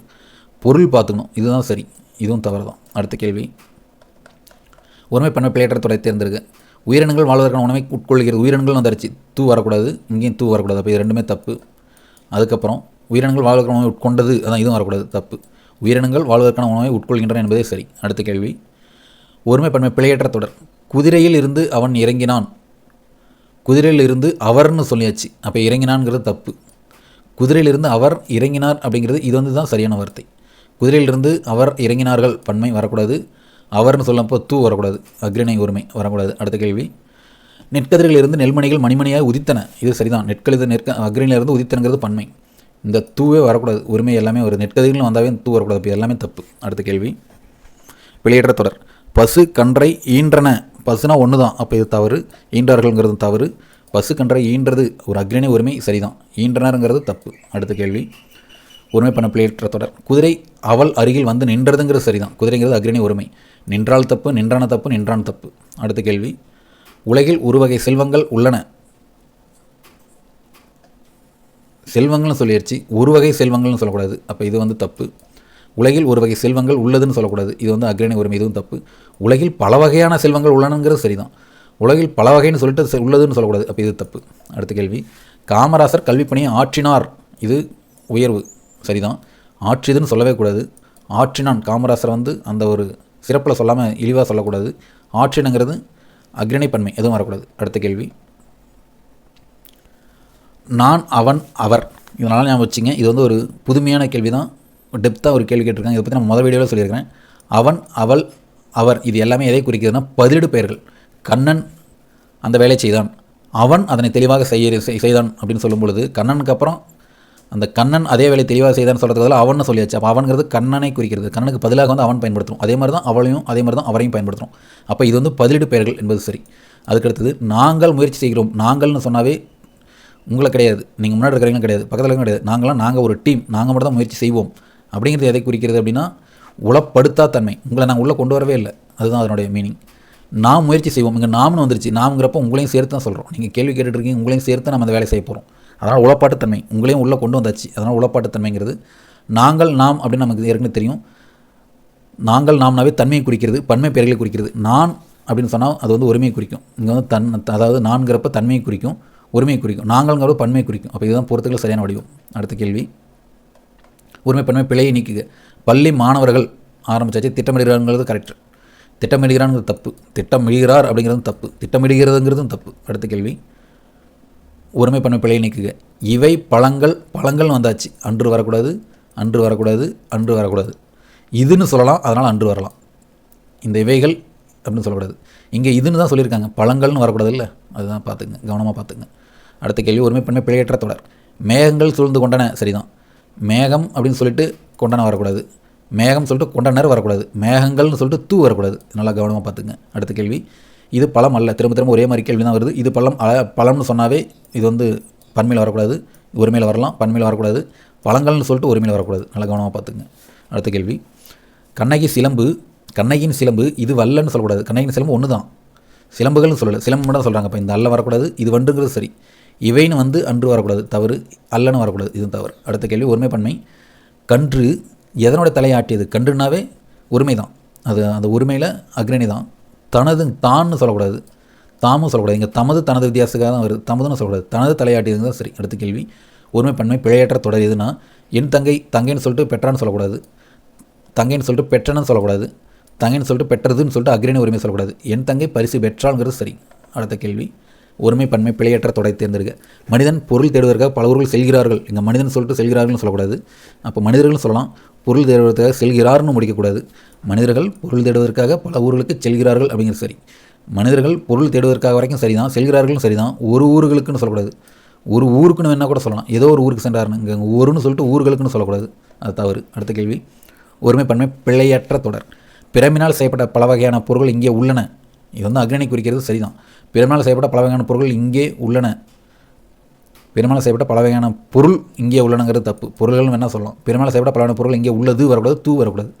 பொருள் பார்த்துக்கணும், இதுதான் சரி, இதுவும் தவறு தான். அடுத்த கேள்வி, ஒருமை பண்ண பிழையற்ற தொடரை தேர்ந்தெடுக்க. உயிரினங்கள் வாழ்வதற்கான உணவை உட்கொள்கிறது, உயிரினங்கள் வந்துருச்சு, தூ வரக்கூடாது, இங்கேயும் தூ வரக்கூடாது. அப்போ இது ரெண்டுமே தப்பு. அதுக்கப்புறம் உயிரினங்கள் வாழ்வதற்கான உணவை உட்கொண்டது, அதான் இதுவும் வரக்கூடாது, தப்பு. உயிரினங்கள் வாழ்வதற்கான உணவை உட்கொள்கின்றன என்பதே சரி. அடுத்த கேள்வி, ஒருமை பன்மை பிழையற்ற தொடர். குதிரையில் இருந்து அவன் இறங்கினான், குதிரையில் இருந்து அவர்னு சொல்லியாச்சு, அப்போ இறங்கினான்ங்கிறது தப்பு. குதிரையிலிருந்து அவர் இறங்கினார் அப்படிங்கிறது இது வந்து தான் சரியான வார்த்தை. குதிரையிலிருந்து அவர் இறங்கினார்கள் பன்மை வரக்கூடாது, அவர்னு சொல்லப்போ தூ வரக்கூடாது, அக்ரிணை ஒருமை வரக்கூடாது. அடுத்த கேள்வி, நெற்கதிரிலிருந்து நெல்மணிகள் மணிமணியாக உதித்தன, இது சரிதான். அக்ரிணிலிருந்து உதித்தனங்கிறது பன்மை, இந்த தூவே வரக்கூடாது, உரிமை எல்லாமே ஒரு நெற்கதிரிலும் வந்தாவே தூ வரக்கூடாது, இப்போ எல்லாமே தப்பு. அடுத்த கேள்வி, பிழையற்ற தொடர். பசு கன்றை ஈன்றன, பசுனா ஒன்று தான், அப்போ இது தவறு. ஈன்றார்கள்ங்கிறது தவறு. பசு கன்றை ஈன்றது ஒரு அக்ரிணை உரிமை, சரிதான். ஈன்றனருங்கிறது தப்பு. அடுத்த கேள்வி, ஒருமை பண்ண பிழையற்ற தொடர். குதிரை அவள் அருகில் வந்து நின்றதுங்கிறது சரிதான், குதிரைங்கிறது அக்ரிணை உரிமை. நின்றால் தப்பு, நின்றான தப்பு, நின்றான் தப்பு. அடுத்த கேள்வி, உலகில் ஒரு வகை செல்வங்கள் உள்ளன, செல்வங்கள்னு சொல்லிடுச்சு, ஒரு வகை செல்வங்கள்னு சொல்லக்கூடாது, அப்போ இது வந்து தப்பு. உலகில் ஒரு வகை செல்வங்கள் உள்ளதுன்னு சொல்லக்கூடாது, இது வந்து அக்ரிணை உரிமை, இதுவும் தப்பு. உலகில் பல வகையான செல்வங்கள் உள்ளனங்கிறது சரிதான், உலகில் பல வகைன்னு சொல்லிட்டு உள்ளதுன்னு சொல்லக்கூடாது, அப்போ இது தப்பு. அடுத்த கேள்வி, காமராசர் கல்விப்பணியை ஆற்றினார், இது உயர்வு, சரிதான். ஆற்றிதுன்னு சொல்லவே கூடாது, ஆற்றினான். காமராசர் வந்து அந்த ஒரு சிறப்பில் சொல்லாமல் இழிவாக சொல்லக்கூடாது. ஆற்றினுங்கிறது அக்ரிணை பன்மை, எதுவும் வரக்கூடாது. அடுத்த கேள்வி, நான் அவன் அவர், இதனால் ஞாபகம் வச்சுங்க, இது வந்து ஒரு புதுமையான கேள்வி தான், டெப்த்தாக ஒரு கேள்வி கேட்டிருக்காங்க. இதை பற்றி நம்ம முதல் வீடியோவில் சொல்லியிருக்கிறேன். அவன் அவள் அவர் இது எல்லாமே எதை குறிக்கிறதுனா பதிலீடு பெயர்கள். கண்ணன் அந்த வேலை செய்தான், அவன் அதனை தெளிவாக செய்தான் அப்படின்னு சொல்லும் பொழுது கண்ணனுக்கு அப்புறம் அந்த கண்ணன் அதே வேலை தெளிவாக செய்தான்னு சொல்கிறதுல அவன்னு சொல்லியாச்சு. அப்போ அவன்கிறது கண்ணனை குறிக்கிறது, கண்ணனுக்கு பதிலாக வந்து அவன் பயன்படுத்தும். அதே மாதிரி தான் அவளையும், அதே மாதிரி தான் அவரையும் பயன்படுத்துகிறோம். அப்போ இது வந்து பதிலீடு பெயர்கள் என்பது சரி. அதுக்கடுத்தது, நாங்கள் முயற்சி செய்கிறோம். நாங்கள்னு சொன்னாவே உங்களை கிடையாது, நீங்கள் முன்னாடி இருக்கிறவங்களும் கிடையாது, பக்கத்தில் கிடையாது, நாங்கள் ஒரு டீம், நாங்கள் மட்டும் தான் முயற்சி செய்வோம் அப்படிங்கிறது எதை குறிக்கிறது அப்படின்னா உளப்படுத்தா தன்மை. உங்களை நாங்கள் உள்ளே கொண்டு வரவே இல்லை, அதுதான் அதனுடைய மீனிங். நாம் முயற்சி செய்வோம், இங்கே நாம்னு வந்துருச்சு, நாம்ங்கிறப்ப உங்களையும் சேர்த்து தான் சொல்கிறோம். நீங்கள் கேள்வி கேட்டுட்ருக்கீங்க, உங்களையும் சேர்த்து நம்ம அந்த வேலை செய்ய போகிறோம். அதனால் உளப்பாட்டுத்தன்மை, உங்களையும் உள்ளே கொண்டு வந்தாச்சு, அதனால் உளப்பாட்டுத்தன்மைங்கிறது. நாங்கள் நாம் அப்படின்னு நமக்கு ஏற்கனவே தெரியும். நாங்கள் நாம்னாவே தன்மையை குறிக்கிறது, பன்மை பெயர்களை குறிக்கிறது. நான் அப்படின்னு சொன்னால் அது வந்து ஒருமையை குறிக்கும். இங்கே வந்து அதாவது நான்கிறப்ப தன்மையை குறிக்கும், ஒருமையை குறிக்கும். நாங்கள்ங்கிறது பன்மையை குறிக்கும். அப்போ இதுதான் பொறுத்துக்கள் சரியான வடிவம். அடுத்த கேள்வி, ஒருமை பன்மை பிழையை நீக்குக. பள்ளி மாணவர்கள் ஆரம்பிச்சாச்சு, திட்டமிடுகிறாங்கிறது கரெக்ட், திட்டமிடுகிறாங்கிறது தப்பு. திட்டமிடுகிறார் அப்படிங்கிறதும் தப்பு, திட்டமிடுகிறதுங்கிறதும் தப்பு. அடுத்த கேள்வி, ஒருமை பன்மை பிழையை நீக்குக. இவை பழங்கள், பழங்கள்னு வந்தாச்சு, அன்று வரக்கூடாது, அன்று வரக்கூடாது, அன்று வரக்கூடாது. இதுன்னு சொல்லலாம், அதனால் அன்று வரலாம். இந்த இவைகள் அப்படின்னு சொல்லக்கூடாது. இங்கே இதுன்னு தான் சொல்லியிருக்காங்க, பழங்கள்னு வரக்கூடாது இல்லை, அதுதான் பார்த்துங்க, கவனமாக பார்த்துங்க. அடுத்த கேள்வி, ஒருமை பன்மை பிழையற்ற தொடர். மேகங்கள் சூழ்ந்து கொண்டன, சரிதான். மேகம் அப்படின்னு சொல்லிட்டு கொண்டன வரக்கூடாது, மேகம் சொல்லிட்டு கொண்டனர் வரக்கூடாது, மேகங்கள்னு சொல்லிட்டு தூ வரக்கூடாது, நல்லா கவனமாக பார்த்துங்க. அடுத்த கேள்வி, இது பழம் அல்ல. திரும்ப திரும்ப ஒரே மாதிரி கேள்வி தான் வருது. இது பழம்னு சொன்னாவே இது வந்து பன்மையில் வரக்கூடாது, ஒருமையில் வரலாம், பன்மையில் வரக்கூடாது. பழங்கள்னு சொல்லிட்டு ஒருமையில் வரக்கூடாது, நல்லா கவனமாக பார்த்துங்க. அடுத்த கேள்வி, கண்ணகியின் சிலம்பு இது வல்லன்னு சொல்லக்கூடாது, கண்ணகியின் சிலம்பு ஒன்று தான், சிலம்புகள்னு சொல்லலை, சிலம்பு மட்டும் சொல்கிறாங்க. இப்போ இந்த அல்ல வரக்கூடாது, இது வண்டுங்கிறது சரி. இவைன்னு வந்து அன்று வரக்கூடாது, தவறு. அல்லன்னு வரக்கூடாது, இதுவும் தவறு. அடுத்த கேள்வி, ஒருமை பன்மை. கன்று எதனோட தலையாட்டியது? கன்றுனாவே ஒருமை தான், அது அந்த ஒருமையில் அக்ரணி தான். தான்னு சொல்லக்கூடாது, தாமும் சொல்லக்கூடாது. இங்கே தனது வித்தியாசத்துக்காக தான் வருது, தமதுன்னு சொல்லக்கூடாது, தனது தலையாட்டியது தான் சரி. அடுத்த கேள்வி, ஒருமை பன்மை பிழையற்ற தொடர் எதுனா, என் தங்கைன்னு சொல்லிட்டு பெற்றான்னு சொல்லக்கூடாது, தங்கைன்னு சொல்லிட்டு பெற்றன்னு சொல்லக்கூடாது, தங்கைன்னு சொல்லிட்டு பெற்றதுன்னு சொல்லிட்டு அக்ரிணை உரிமை சொல்லக்கூடாது. என் தங்கை பரிசு பெற்றாள்ங்கிறது சரி. அடுத்த கேள்வி, ஒருமை பன்மை பிழையற்ற தொடரை தேர்ந்தெடுக்க. மனிதன் பொருள் தேடுவதற்காக பல ஊர்கள் செல்கிறார்கள். இங்கே மனிதன் சொல்லிட்டு செல்கிறார்கள்னு சொல்லக்கூடாது. அப்போ மனிதர்கள்னு சொல்லலாம். பொருள் தேடுவதற்காக செல்கிறார்னு முடிக்கக்கூடாது. மனிதர்கள் பொருள் தேடுவதற்காக பல ஊர்களுக்கு செல்கிறார்கள் அப்படிங்கிறது சரி. மனிதர்கள் பொருள் தேடுவதற்காக வரைக்கும் சரி தான், செல்கிறார்களும் சரி தான். ஒரு ஊர்களுக்குன்னு சொல்லக்கூடாது. ஒரு ஊருக்குன்னு வேணால் கூட சொல்லலாம். ஏதோ ஒரு ஊருக்கு சென்றாருன்னு. இங்கே ஊருன்னு சொல்லிட்டு ஊர்களுக்குன்னு சொல்லக்கூடாது. அது தவறு. அடுத்த கேள்வி, ஒருமை பன்மை பிழையற்ற தொடர். பிறமினால் செய்யப்பட்ட பல வகையான பொருட்கள் இங்கே உள்ளன. இது வந்து அக்ரிணை குறிக்கிறது சரிதான். பிறமினால் செய்யப்பட்ட பல வகையான பொருட்கள் இங்கே உள்ளன. பிறமினால் செய்யப்பட்ட பல வகையான பொருள் இங்கே உள்ளனங்கிறது தப்பு. பொருள்கள்னு வேணால் சொல்லலாம். பிறமினால் செய்யப்பட்ட பல வகையான பொருள் இங்கே உள்ளது வரக்கூடாது, தூ வரக்கூடாது.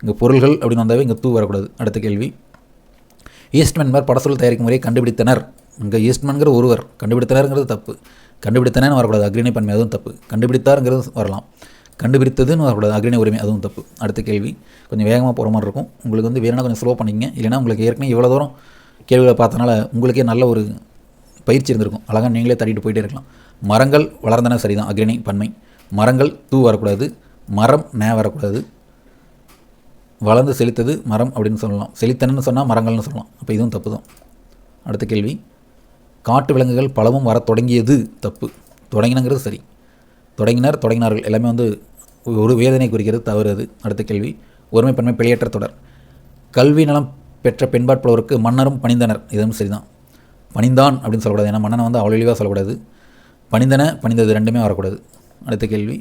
இங்கே பொருள்கள் அப்படின்னு வந்தாவே இங்கே தூ வரக்கூடாது. அடுத்த கேள்வி, ஈஸ்ட்மேன் படசொல் தயாரிக்கும் முறையை கண்டுபிடித்தனர். இங்கே ஈஸ்ட்மேன்கிற ஒருவர், கண்டுபிடித்தனருங்கிறது தப்பு. கண்டுபிடித்தனன்னு வரக்கூடாது, அக்ரிணை பன்மை, அதுவும் தப்பு. கண்டுபிடித்தாருங்கிறது வரலாம். கண்டுபிடித்ததுன்னு வரக்கூடாது, அக்ரிணை உரிமை, அதுவும் தப்பு. அடுத்த கேள்வி கொஞ்சம் வேகமாக போகிற மாதிரி இருக்கும். உங்களுக்கு வந்து வேணும்னா கொஞ்சம் ஸ்லோ பண்ணிங்க. இல்லைனா உங்களுக்கு ஏற்கனவே இவ்வளோ தூரம் கேள்விகளை பார்த்தனால உங்களுக்கே நல்ல ஒரு பயிற்சி இருந்திருக்கும். அழகாக நீங்களே தட்டிட்டு போயிட்டே இருக்கலாம். மரங்கள் வளர்ந்தன சரிதான், அக்ரிணை பன்மை. மரங்கள் தூ வரக்கூடாது. மரம் நே வரக்கூடாது. வளர்ந்து செழித்தது மரம் அப்படின்னு சொல்லலாம். செழித்தனன்னு சொன்னால் மரங்கள்னு சொல்லலாம். அப்போ இதுவும் தப்பு தான். அடுத்த கேள்வி, காட்டு விலங்குகள் பலவும் வர தொடங்கியது தப்பு. தொடங்கினங்கிறது சரி. தொடங்கினர், தொடங்கினார்கள் எல்லாமே வந்து ஒரு வேதனை குறிக்கிறது, தவறு அது. அடுத்த கேள்வி, ஒருமை பன்மை பிழையற்ற தொடர். கல்வி நலம் பெற்ற பெண்பாட்புலவருக்கு மன்னரும் பணிந்தனர். இதுவும் சரிதான். பணிந்தான் அப்படின்னு சொல்லக்கூடாது. ஏன்னா மன்னனை வந்து அவ்வளோ இழிவாக சொல்லக்கூடாது. பணிந்தன, பணிந்தது ரெண்டுமே வரக்கூடாது. அடுத்த கேள்வி,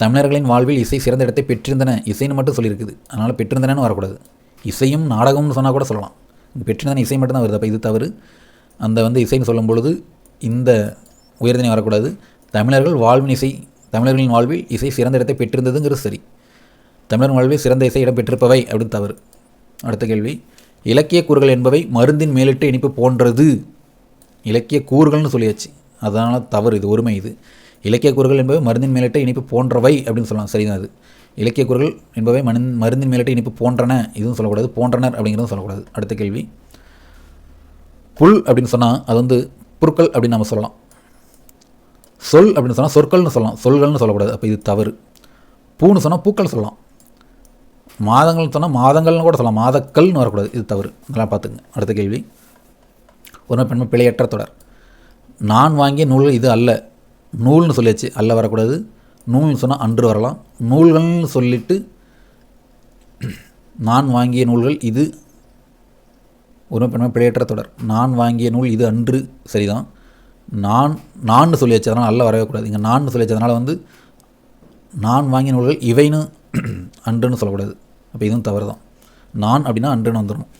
தமிழர்களின் வாழ்வில் இசை சிறந்த இடத்தை பெற்றிருந்தன. இசைன்னு மட்டும் சொல்லியிருக்குது, அதனால் பெற்றிருந்தனன்னு வரக்கூடாது. இசையும் நாடகம்னு சொன்னால் கூட சொல்லலாம். இங்கே பெற்றிருந்தன இசை மட்டும்தான் வருது. அப்போ இது தவறு. அந்த வந்து இசைன்னு சொல்லும் பொழுது இந்த உயர்தனை வரக்கூடாது. தமிழர்களின் வாழ்வில் இசை சிறந்த இடத்தை பெற்றிருந்ததுங்கிறது சரி. தமிழர் வாழ்வில் சிறந்த இசை இடம் பெற்றிருப்பவை அப்படின்னு தவறு. அடுத்த கேள்வி, இலக்கிய கூறுகள் என்பவை மருந்தின் மேலிட்டு இனிப்பு போன்றது. இலக்கிய கூறுகள்னு சொல்லியாச்சு, அதனால் தவறு. இது ஒருமை. இது இலக்கிய கூறுகள் என்பவை மருந்தின் மேலிட்டு இனிப்பு போன்றவை அப்படின்னு சொல்லலாம், சரிதான். அது இலக்கிய கூறுகள் என்பவை மருந்தின் மேலிட்டு இனிப்பு போன்றன, இதுவும் சொல்லக்கூடாது. போன்றனர் அப்படிங்கிறதும் சொல்லக்கூடாது. அடுத்த கேள்வி, புல் அப்படின்னு சொன்னால் அது வந்து புற்கள் அப்படின்னு நம்ம சொல்லலாம். சொல் அப்படின்னு சொன்னால் சொற்கள்னு சொல்லலாம், சொல்கள்னு சொல்லக்கூடாது. அப்போ இது தவறு. பூன்னு சொன்னால் பூக்கள் சொல்லலாம். மாதங்கள்னு சொன்னால் மாதங்கள்னு கூட சொல்லலாம், மாதக்கள்னு வரக்கூடாது. இது தவறு. நல்லா பார்த்துங்க. அடுத்த கேள்வி, ஒருமை பன்மை பிழையற்ற தொடர். நான் வாங்கிய நூல்கள் இது அல்ல. நூல்னு சொல்லியாச்சு, அல்ல வரக்கூடாது. நூல்னு சொன்னால் அன்று வரலாம். நூல்கள்னு சொல்லிட்டு நான் வாங்கிய நூல்கள் இது ஒருமை பன்மை பிழையற்ற தொடர். நான் வாங்கிய நூல் இது அன்று சரிதான். நான் சொல்லியாச்சு, அதனால் அல்ல வரவே கூடாது. இங்கே நான் சொல்லியாச்சு, அதனால் வந்து நான் வாங்கிய நூல்கள் இவைன்னு அன்றுன்னு சொல்லக்கூடாது. அப்போ இதுவும் தவறு தான். நான் அப்படின்னா அன்றுன்னு வந்துடணும்.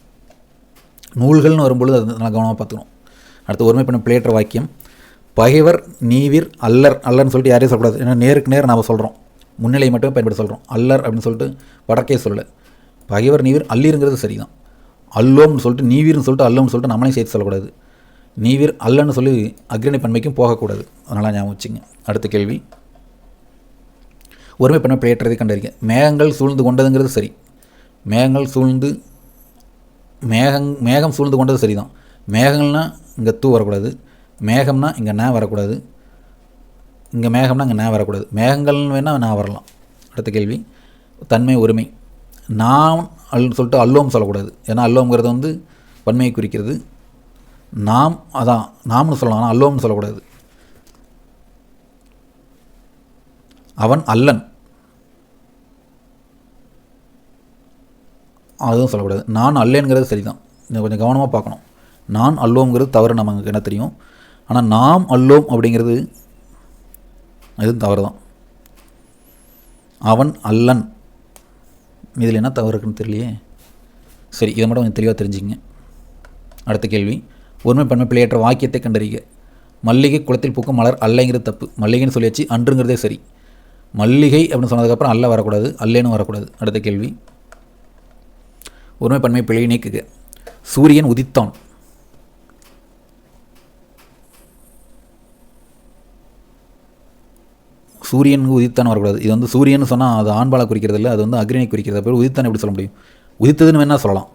நூல்கள்னு வரும்பொழுது அது நல்லா கவனமாக பார்த்துக்கணும். அடுத்து ஒருமை பன்மை பிழையற்ற வாக்கியம். பகைவர் நீவிர் அல்லர். அல்லர்னு சொல்லிட்டு யாரையும் சொல்லக்கூடாது. ஏன்னா நேருக்கு நேர் நாம் சொல்கிறோம், முன்னிலை மட்டும் பயன்படுத்த சொல்கிறோம். அல்லர் அப்படின்னு சொல்லிட்டு வடக்கே சொல்லலை. பகைவர் நீவிர் அல்லிருங்கிறது சரி தான். அல்லோம்னு சொல்லிட்டு நீவிர்னு சொல்லிட்டு அல்லோம்னு சொல்லிட்டு நம்மளையும் சேர்த்து சொல்லக்கூடாது. நீவிர் அல்லன்னு சொல்லி அக்ரிணை பன்மைக்கும் போகக்கூடாது. அதனால் ஞாபகம் வச்சுங்க. அடுத்த கேள்வி, ஒருமை பன்மை பிழையற்றதை கண்டறிங்க. மேகங்கள் சூழ்ந்து கொண்டதுங்கிறது சரி. மேகம் சூழ்ந்து கொண்டது சரி தான். மேகங்கள்னால் இங்கே தூ வரக்கூடாது. மேகம்னா இங்கே நே வரக்கூடாது. இங்கே மேகம்னா இங்கே நே வரக்கூடாது. மேகங்கள்னு வேணால் நான் வரலாம். அடுத்த கேள்வி, தன்மை ஒருமை. நான் அல்னு சொல்லிட்டு அல்லோம் சொல்லக்கூடாது. ஏன்னா அல்லோங்கிறது வந்து பன்மையை குறிக்கிறது. நாம் அதான் நாம்னு சொல்லலாம், ஆனால் அல்லோம்னு சொல்லக்கூடாது. அவன் அல்லன் அதுவும் சொல்லக்கூடாது. நான் அல்லேங்கிறது சரி தான். இதை கொஞ்சம் கவனமாக பார்க்கணும். நான் அல்லோங்கிறது தவறு, நமக்கு என்ன தெரியும். ஆனால் நாம் அல்லோம் அப்படிங்கிறது அதுவும் தவறு தான். அவன் அல்லன், இதில் என்ன தவறு இருக்குன்னு தெரியலையே. சரி, இதை மட்டும் கொஞ்சம் தெளிவாக தெரிஞ்சுங்க. அடுத்த கேள்வி, ஒருமை பன்மை பிழையற்ற வாக்கியத்தை கண்டறிக. மல்லிகை குளத்தில் பூக்கும் மலர் அல்லைங்கிறது தப்பு. மல்லிகைன்னு சொல்லியாச்சு, அன்றுங்கிறதே சரி. மல்லிகை அப்படின்னு சொன்னதுக்கப்புறம் அல்ல வரக்கூடாது, அல்லேன்னு வரக்கூடாது. அடுத்த கேள்வி, ஒருமை பன்மை பிழையை நீக்குக. சூரியன் உதித்தான். சூரியனுக்கு உதித்தான் வரக்கூடாது. இது வந்து சூரியன் சொன்னால் அது ஆண்பாலை குறிக்கிறது இல்லை, அது வந்து அக்ரிணை குறிக்கிறது. அப்போ உதித்தான் எப்படி சொல்ல முடியும்? உதித்ததுன்னு வேணால் சொல்லலாம்.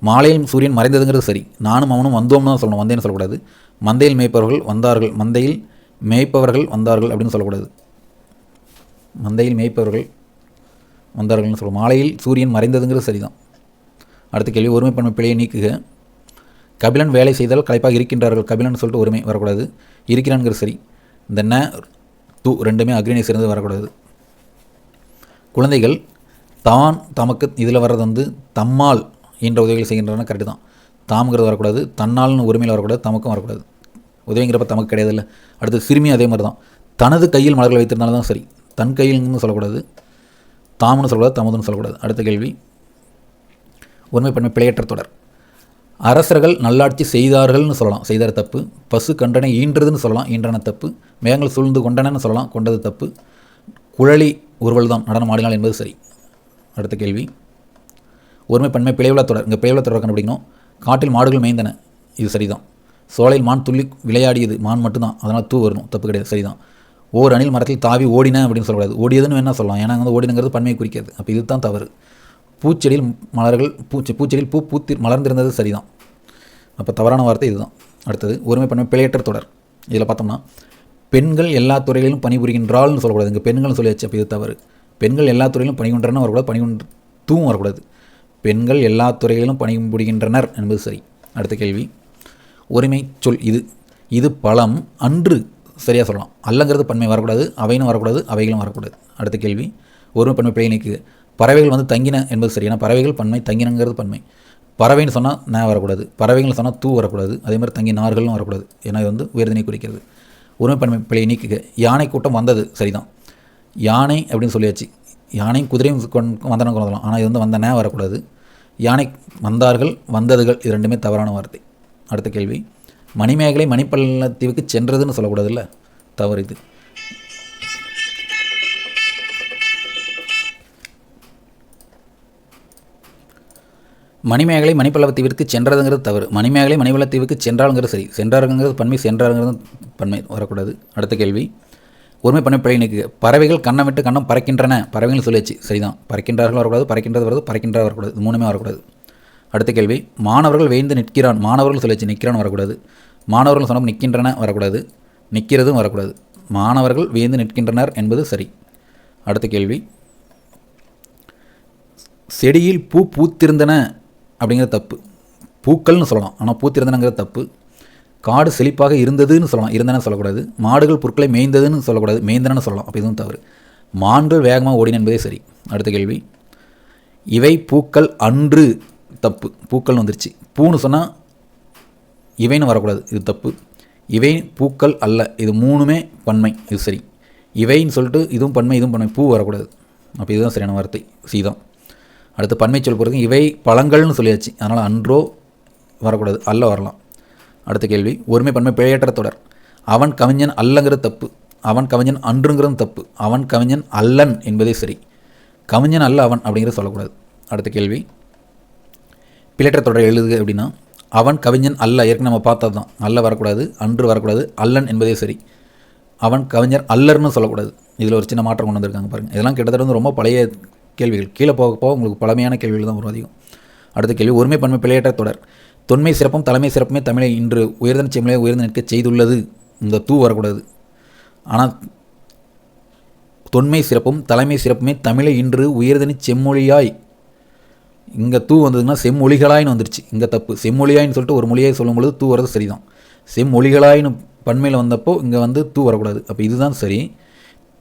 மாலையில் சூரியன் மறைந்ததுங்கிறது சரி. நானும் அவனும் வந்தோம்னு தான் சொல்லணும், வந்தேன்னு சொல்லக்கூடாது. மந்தையில் மேய்ப்பவர்கள் வந்தார்கள், மந்தையில் மேய்ப்பவர்கள் வந்தார்கள் அப்படின்னு சொல்லக்கூடாது. மந்தையில் மேய்ப்பவர்கள் வந்தார்கள்னு சொல்லணும். மாலையில் சூரியன் மறைந்ததுங்கிறது சரிதான். அடுத்த கேள்வி, ஒருமை பன்மை பிழையை நீக்குக. கபிலன் வேலை செய்தால் களைப்பாக இருக்கின்றார்கள். கபிலன் சொல்லிட்டு ஒருமை வரக்கூடாது. இருக்கிறான்ங்கிற சரி. இந்த ந து ரெண்டுமே அக்ரிணை சேர்ந்து வரக்கூடாது. குழந்தைகள் தான் தமக்கு இதில் வர்றது வந்து தம்மால் என்ற உதவிகள் செய்கின்றன. கரெக்டு தான். தாம்ங்கிறது வரக்கூடாது. தன்னால்னு உரிமையில் வரக்கூடாது. தமக்கும் வரக்கூடாது. உதவிங்கிறப்ப தமக்கு கிடையாது இல்லை. அடுத்து சிறுமி அதே மாதிரி தான். தனது கையில் மலர்கள் வைத்திருந்தாலும் தான் சரி. தன் கையில்னு சொல்லக்கூடாது. தாம்னு சொல்லக்கூடாது. தமதுன்னு சொல்லக்கூடாது. அடுத்த கேள்வி, ஒருமை பன்மை பிழையற்ற தொடர். அரசர்கள் நல்லாட்சி செய்தார்கள்னு சொல்லலாம். செய்தார் தப்பு. பசு கண்டனை ஈன்றதுன்னு சொல்லலாம். ஈன்றன தப்பு. மேகங்கள் சூழ்ந்து கொண்டனன்னு சொல்லலாம். கொண்டது தப்பு. குழலி ஒருவள் தான் நடனம் ஆடினாள் என்பது சரி. அடுத்த கேள்வி, ஒருமை பன்மை பிழையுள்ள தொடர். இங்கே பிழையுள்ள தொடர் கண்டுபிடிக்கணும். காட்டில் மாடுகள் மேய்ந்தன. இது சரிதான். சோலையில் மான் துள்ளி விளையாடியது. மான் மட்டும்தான். அதனால் தூ வரணும். தப்பு கிடையாது. சரிதான். ஓர் அணில் மரத்தில் தாவி ஓடின அப்படின்னு சொல்லக்கூடாது. ஓடியதுன்னு வேணால் சொல்லலாம். ஏன்னா வந்து ஓடினுங்கிறது பன்மையை குறிக்கிறது. அப்போ இது தான் தவறு. பூச்செடியில் மலர்கள் பூச்செடியில் பூ மலர்ந்திருந்தது சரிதான். அப்போ தவறான வார்த்தை இதுதான். அடுத்தது, ஒருமை பன்மை பிழையற்ற தொடர். இதில் பார்த்தோம்னா பெண்கள் எல்லா துறைகளிலும் பணிபுரிகின்றாள்னு சொல்லக்கூடாது. இங்கே பெண்கள்னு சொல்லியாச்சு. அப்போ இது தவறு. பெண்கள் எல்லா துறையிலும் பணிபுரிகின்றன வரக்கூடாது. தூவும் வரக்கூடாது. பெண்கள் எல்லா துறைகளிலும் பணிபுரிகின்றனர் என்பது சரி. அடுத்த கேள்வி, ஒருமை சொல். இது பழம் அன்று சரியாக சொல்லலாம். அல்லங்கிறது பன்மை வரக்கூடாது. அவைன்னு வரக்கூடாது. அவைகளும் வரக்கூடாது. அடுத்த கேள்வி, ஒருமை பன்மை பிழை நீக்கு. பறவைகள் வந்து தங்கின என்பது சரி. ஏன்னா பறவைகள் பன்மை, தங்கினங்கிறது பன்மை. பறவைன்னு சொன்னால் ந வரக்கூடாது. பறவைகள் சொன்னால் தூ வரக்கூடாது. அதே மாதிரி தங்கி நார்களும் வரக்கூடாது. ஏன்னா இது வந்து உயர்தினை குறிக்கிறது. ஒருமை பன்மை பிழையை நீக்குக. யானை கூட்டம் வந்தது சரிதான். யானை அப்படின்னு சொல்லியாச்சு. யானையும் குதிரையும் வந்தனம் கொள்ளலாம். ஆனால் இது வந்து வந்த ந வரக்கூடாது. யானை வந்தார்கள், வந்ததுகள், இது ரெண்டுமே தவறான வார்த்தை. அடுத்த கேள்வி, மணிமேகலை மணிப்பள்ளத்தீவுக்கு சென்றதுன்னு சொல்லக்கூடாது இல்லை. தவறு இது. மணிமேகலை மணிப்பள்ளத்தீவிற்கு சென்றதுங்கிறது தவறு. மணிமேகலை மணிப்பள்ளத்தீவுக்கு சென்றாளுங்கிறது சரி. சென்றாருங்கிறது பன்மை, சென்றாருங்கிறது பன்மை வரக்கூடாது. அடுத்த கேள்வி, ஒருமை பன்மை பிழை நீக்குக. பறவைகள் கண்ணம் விட்டு கண்ணம் பறக்கின்றன. பறவைகள் சொல்லியாச்சு. சரிதான். பறக்கின்றார்கள் வரக்கூடாது. பறக்கின்றது வருது. பறக்கின்றார் வரக்கூடாது. இது மூணுமே வரக்கூடாது. அடுத்த கேள்வி, மாணவர்கள் வேய்ந்து நிற்கிறான். மாணவர்கள் சொல்லியாச்சு. நிற்கிறான் வரக்கூடாது. மாணவர்கள் சொன்னால் நிற்கின்றன வரக்கூடாது. நிற்கிறதும் வரக்கூடாது. மாணவர்கள் வேய்ந்து நிற்கின்றனர் என்பது சரி. அடுத்த கேள்வி, செடியில் பூத்திருந்தன அப்படிங்கிறது தப்பு. பூக்கள்னு சொல்லலாம். ஆனால் பூத்திருந்தனங்கிறது தப்பு. காடு செழிப்பாக இருந்ததுன்னு சொல்லலாம். இருந்தன சொல்லக்கூடாது. மாடுகள் பொருட்களை மேய்ந்ததுன்னு சொல்லக்கூடாது. மேய்ந்தனன்னு சொல்லலாம். அப்போ இதுவும் தவறு. மான்கள் வேகமாக ஓடின என்பதே சரி. அடுத்த கேள்வி, இவை பூக்கள் அன்று தப்பு. பூக்கள்னு வந்துருச்சு. பூன்னு சொன்னால் இவைன்னு வரக்கூடாது. இது தப்பு. இவை பூக்கள் அல்ல. இது மூணுமே பன்மை. இது சரி. இவைன்னு சொல்லிட்டு இதுவும் பன்மை, இதுவும் பன்மை. பூ வரக்கூடாது. அப்போ இதுதான் சரியான வார்த்தை. சீதான். அடுத்து பன்மை சொல் பொறுத்து இவை பழங்கள்னு சொல்லியாச்சு. அதனால் அன்றோ வரக்கூடாது. அல்ல வரலாம். அடுத்த கேள்வி, ஒருமை பன்மை பிழையற்ற தொடர். அவன் கவிஞன் அல்லங்கிறது தப்பு. அவன் கவிஞன் அன்றுங்கிறது தப்பு. அவன் கவிஞன் அல்லன் என்பதே சரி. கவிஞன் அல்ல அவன் அப்படிங்கிறது சொல்லக்கூடாது. அடுத்த கேள்வி, பிழையற்ற தொடரை எழுதுக அப்படின்னா அவன் கவிஞன் அல்ல. ஏற்கனவே நம்ம பார்த்தது தான். அல்ல வரக்கூடாது. அன்று வரக்கூடாது. அல்லன் என்பதே சரி. அவன் கவிஞர் அல்லர்னு சொல்லக்கூடாது. இதில் ஒரு சின்ன மாற்றம் கொண்டு வந்திருக்காங்க பாருங்கள். இதெல்லாம் கிட்டத்தட்ட வந்து ரொம்ப பழைய கேள்விகள். கீழே போக போக உங்களுக்கு பழமையான கேள்விகள் தான் வரும் அதிகம். அடுத்த கேள்வி, ஒருமை பன்மை பிழையற்ற தொடர். தொன்மை சிறப்பும் தலைமை சிறப்புமே தமிழை இன்று உயர்தன செம்மையை உயர்ந்து நிற்க செய்துள்ளது. இந்த தூ வரக்கூடாது. ஆனால் தொன்மை சிறப்பும் தலைமை சிறப்புமே தமிழை இன்று உயர்தனி செம்மொழியாய், இங்கே தூ வந்ததுன்னா செம்மொழிகளாயின்னு வந்துருச்சு. இங்கே தப்பு. செம்மொழியாயின்னு சொல்லிட்டு ஒரு மொழியை சொல்லும் பொழுது தூ வரது சரிதான். செம்மொழிகளாயின்னு பன்மையில் வந்தப்போ இங்கே வந்து தூ வரக்கூடாது. அப்போ இதுதான் சரி.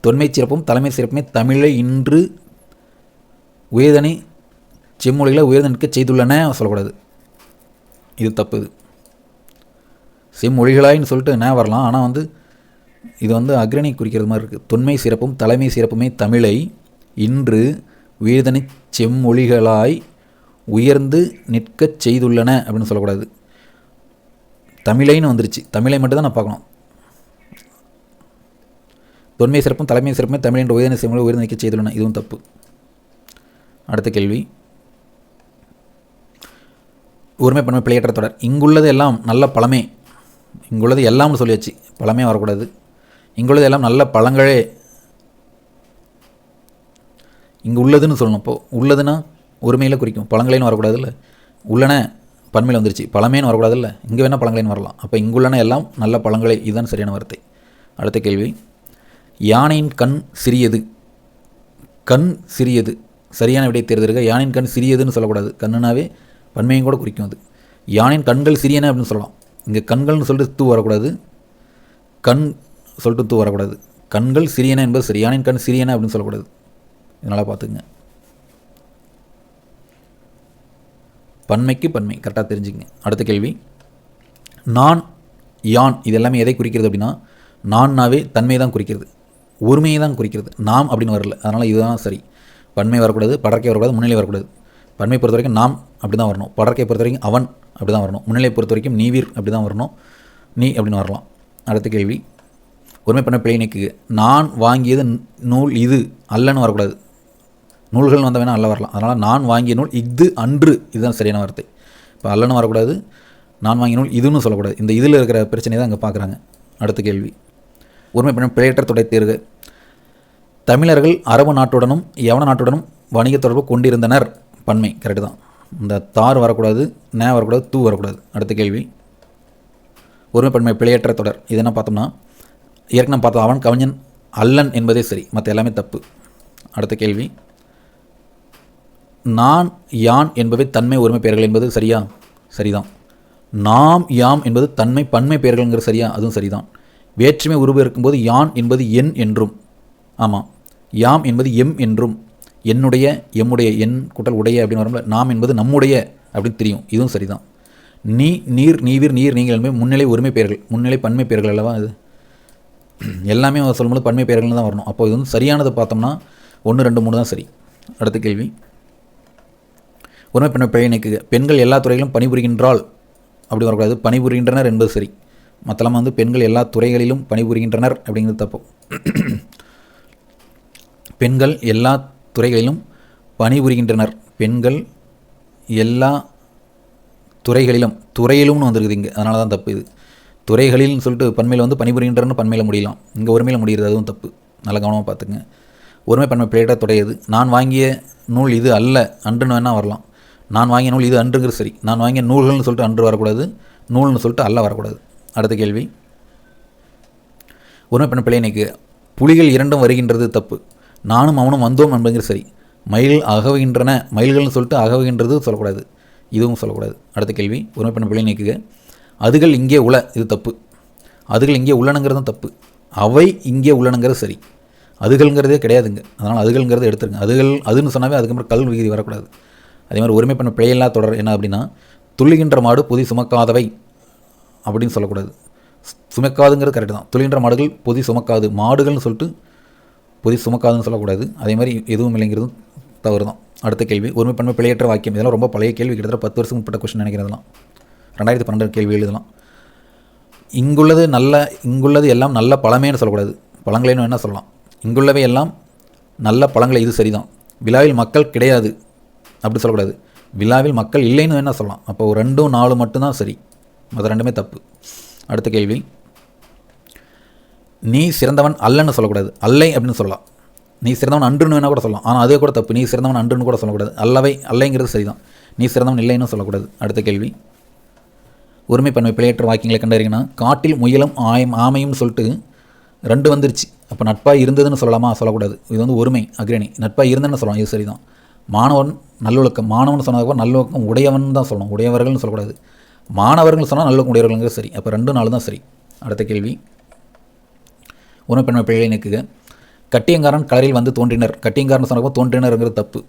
தொன்மை சிறப்பும் தலைமை சிறப்புமே தமிழை இன்று உயர்தனி செம்மொழிகளை உயர்ந்து நிற்க செய்துள்ளன சொல்லக்கூடாது. இது தப்பு. இது செம்மொழிகளாயின்னு சொல்லிட்டு என்ன வரலாம். ஆனால் வந்து இது வந்து அக்ரணி குறிக்கிறது மாதிரி இருக்குது. தொன்மை சிறப்பும் தலைமை சிறப்புமே தமிழை இன்று உயர்தனி செம்மொழிகளாய் உயர்ந்து நிற்கச் செய்துள்ளன அப்படின்னு சொல்லக்கூடாது. தமிழைன்னு வந்துருச்சு. தமிழை மட்டும்தான் நான் பார்க்கணும். தொன்மை சிறப்பும் தலைமை சிறப்புமே தமிழ் என்ற உயர்தனி செம்மொழி உயர்ந்து நிற்கச் செய்துள்ளன. இதுவும் தப்பு. அடுத்த கேள்வி, ஒருமை பன்மை பிழையற்ற தொடர். இங்குள்ளது எல்லாம் நல்ல பழமே. இங்குள்ளது எல்லாம்னு சொல்லியாச்சு. பழமே வரக்கூடாது. இங்குள்ளது எல்லாம் நல்ல பழங்களே. இங்கே உள்ளதுன்னு சொல்லணும். இப்போது உள்ளதுன்னா ஒருமையில் குறிக்கும். பழங்களேன்னு வரக்கூடாது இல்லை. உள்ளன பன்மையில் வந்துருச்சு. பழமேன்னு வரக்கூடாது இல்லை. இங்கே வேணால் பழங்களேன்னு வரலாம். அப்போ இங்குள்ளன எல்லாம் நல்ல பழங்களே. இதுதான் சரியான வார்த்தை. அடுத்த கேள்வி, யானையின் கண் சிறியது. கண் சிறியது சரியான விடை தேர்ந்தெடுக்க. யானையின் கண் சிறியதுன்னு சொல்லக்கூடாது. கண்ணுனாவே பன்மையும் கூட குறிக்கும் அது. யானின் கண்கள் சிறியன அப்படின்னு சொல்லலாம். இங்கே கண்கள்னு சொல்லிட்டு தூ வரக்கூடாது, கண் சொல்லிட்டு தூ வரக்கூடாது. கண்கள் சிறியன என்பது சரி, யானின் கண் சிறியன அப்படின்னு சொல்லக்கூடாது. இதனால் பார்த்துக்குங்க. பன்மைக்கு பன்மை கரெக்டாக தெரிஞ்சுக்கங்க. அடுத்த கேள்வி, நான் யான் இது எல்லாமே எதை குறிக்கிறது அப்படின்னா, நான்னாவே தன்மை தான் குறிக்கிறது, ஒருமையை தான் குறிக்கிறது, நாம் அப்படின்னு வரல. அதனால் இதுதான் சரி. பன்மை வரக்கூடாது, படர்க்கை வரக்கூடாது, முன்னிலை வரக்கூடாது. பன்மை பொறுத்த வரைக்கும் நாம் அப்படி தான் வரணும், படர்க்கை பொறுத்த வரைக்கும் அவன் அப்படி தான் வரணும், முன்னிலை பொறுத்த வரைக்கும் நீவீர் அப்படி தான் வரணும், நீ அப்படின்னு வரலாம். அடுத்த கேள்வி, ஒருமை பண்ண பிழை நீக்கு. நான் வாங்கியது நூல் இது அல்லன்னு வரக்கூடாது. நூல்கள் வந்த வேணால் அல்ல வரலாம். அதனால் நான் வாங்கிய நூல் இது அன்று, இதுதான் சரியான வார்த்தை. இப்போ அல்லன்னு வரக்கூடாது, நான் வாங்கிய நூல் இதுன்னு சொல்லக்கூடாது. இந்த இதில் இருக்கிற பிரச்சனை தான் அங்கே பார்க்குறாங்க. அடுத்த கேள்வி, ஒருமை பண்ண பிழையற்ற தொடை தேர்வு. தமிழர்கள் அரபு நாட்டுடனும் யவன நாட்டுடனும் வணிக தொடர்பு கொண்டிருந்தனர். பன்மை கரெக்டு தான். இந்த தார் வரக்கூடாது, நே வரக்கூடாது, தூ வரக்கூடாது. அடுத்த கேள்வி, ஒருமை பன்மை பிழையற்ற தொடர். இது என்ன பார்த்தோம்னா, ஏற்கனவே பார்த்தோம் அவன் கவிஞன் அல்லன் என்பதே சரி, மற்ற எல்லாமே தப்பு. அடுத்த கேள்வி, நான் யான் என்பவை தன்மை ஒருமை பெயர்கள் என்பது சரியா? சரிதான். நாம் யாம் என்பது தன்மை பன்மை பெயர்கள்ங்கிற சரியா? அதுவும் சரிதான். வேற்றுமை உருவு இருக்கும்போது யான் என்பது என் என்றும், ஆமாம், யாம் என்பது எம் என்றும், என்னுடைய எம்முடைய, என் கூட்டல் உடைய அப்படின்னு வரும்போது நாம் என்பது நம்முடைய அப்படின்னு தெரியும். இதுவும் சரிதான். நீ நீர் நீவீர் நீர் நீங்கள் என்பது முன்னிலை ஒருமை பெயர்கள், முன்னிலை பன்மை பெயர்கள் அல்லவா? இது எல்லாமே சொல்லும்போது பன்மை பெயர்கள் தான் வரணும். அப்போ இது வந்து சரியானதை பார்த்தோம்னா 1, 2, 3 தான் சரி. அடுத்த கேள்வி, ஒருமை பெண்ணை பிழை நீக்குக. பெண்கள் எல்லா துறைகளிலும் பணிபுரிகின்றாள் அப்படி வரக்கூடாது, பணிபுரிகின்றனர் என்பது சரி. மற்றெல்லாம் வந்து பெண்கள் எல்லா துறைகளிலும் பணிபுரிகின்றனர் அப்படிங்கிறது தப்பு. பெண்கள் எல்லா துறைகளிலும் பணிபுரிகின்றனர், பெண்கள் எல்லா துறைகளிலும், துறையிலும்னு வந்துருக்குது இங்கே, அதனால தான் தப்பு. இது துறைகளில்னு சொல்லிட்டு பன்மையில் வந்து பணிபுரிகின்றன்னு பன்மையில் முடியலாம், இங்கே ஒருமையில் முடிகிறது, அதுவும் தப்பு. நல்ல கவனமாக பார்த்துங்க. ஒருமை பன்மை பிழையற்ற தொடையது. நான் வாங்கிய நூல் இது அல்ல அன்றுன்னு வேணால் வரலாம். நான் வாங்கிய நூல் இது அன்றுங்கிறது சரி. நான் வாங்கிய நூல்கள்னு சொல்லிட்டு அன்று வரக்கூடாது, நூல்னு சொல்லிட்டு அல்ல வரக்கூடாது. அடுத்த கேள்வி, ஒருமை பன்மை பிழை நீக்கு. புலிகள் இரண்டும் வருகின்றது தப்பு. நானும் அவனும் வந்தோம் என்பதுங்கிற சரி. மயில் அகவுகின்றன, மயில்கள்னு சொல்லிட்டு அகவுகின்றது சொல்லக்கூடாது, இதுவும் சொல்லக்கூடாது. அடுத்த கேள்வி, ஒருமை பன்மை பிழை நீக்குக. அதுகள் இங்கே உள, இது தப்பு. அதுகள் இங்கே உள்ளனங்கிறதும் தப்பு. அவை இங்கே உள்ளனங்கிறது சரி. அதுகள்ங்கிறதே கிடையாதுங்க, அதனால் அதுகள்ங்கிறத எடுத்துருங்க. அதுகள் அதுன்னு சொன்னாவே அதுக்கப்புறம் கல் விகுதி வரக்கூடாது. அதே மாதிரி ஒருமை பண்ண பிழையில்லா தொடர் என்ன அப்படின்னா, துள்ளுகின்ற மாடு பொதி சுமக்காதவை அப்படின்னு சொல்லக்கூடாது. சுமக்காதுங்கிறது கரெக்டு தான். துள்ளுகின்ற மாடுகள் பொதி சுமக்காது, மாடுகள்னு சொல்லிட்டு பொதி சுமக்காதுன்னு சொல்லக்கூடாது. அதே மாதிரி எதுவும் இல்லைங்கிறதும் தவறு தான். அடுத்த கேள்வி, ஒருமை பன்மை பிழையற்ற வாக்கியம். இதெல்லாம் ரொம்ப பழைய கேள்வி, கிட்டத்தட்ட 10 வருஷம் முற்பட்ட கொஸ்டின் நினைக்கிறதெல்லாம். 2012 கேள்வி எழுதலாம். இங்குள்ளது எல்லாம் நல்ல பழமேன்னு சொல்லக்கூடாது, பழங்களேன்னு வேணால் சொல்லலாம். இங்குள்ளவை எல்லாம் நல்ல பழங்களை, இது சரிதான். விழாவில் மக்கள் கிடையாது அப்படி சொல்லக்கூடாது, விழாவில் மக்கள் இல்லைன்னு வேணால் சொல்லலாம். அப்போ 2, 4 மட்டும்தான் சரி, மற்ற ரெண்டுமே தப்பு. அடுத்த கேள்வி, நீ சிறந்தவன் அல்லன்னு சொல்லக்கூடாது, அல்லை அப்படின்னு சொல்லலாம். நீ சிறந்தவன் அன்றுன்னு வேணால் கூட சொல்லலாம், ஆனால் அதே கூட தப்பு. நீ சிறந்தவன் அன்றுன்னு கூட சொல்லக்கூடாது, அல்லவை அல்லைங்கிறது சரிதான். நீ சிறந்தவன் இல்லைன்னு சொல்லக்கூடாது. அடுத்த கேள்வி, ஒருமை பன்மை பிழையற்ற வாக்கியங்களை கண்டறிங்கன்னா, காட்டில் முயலும் ஆமையும் சொல்லிட்டு 2 வந்துருச்சு. அப்போ நட்பாக இருந்ததுன்னு சொல்லலாமா? சொல்லக்கூடாது. இது வந்து ஒருமை அக்ரணி, நட்பாக இருந்ததுன்னு சொல்லலாம், இது சரிதான். மாணவன் நல்லொழுக்கம், மாணவன் சொன்னதுக்கப்புறம் நல்லொழுக்கம் உடையவன் தான் சொல்லணும், உடையவர்கள்னு சொல்லக்கூடாது. மாணவர்கள் சொன்னால் நல்லொழுக்கம் உடையவர்கள்ங்கிறது சரி. அப்போ 2, 4 தான் சரி. அடுத்த கேள்வி, ஒருமை பன்மை பிழை நீக்குக. கட்டியங்காரன் கலரில் வந்து தோன்றினர். கட்டியங்காரன் சொன்னப்போ தோன்றினருங்கிறது தப்பு.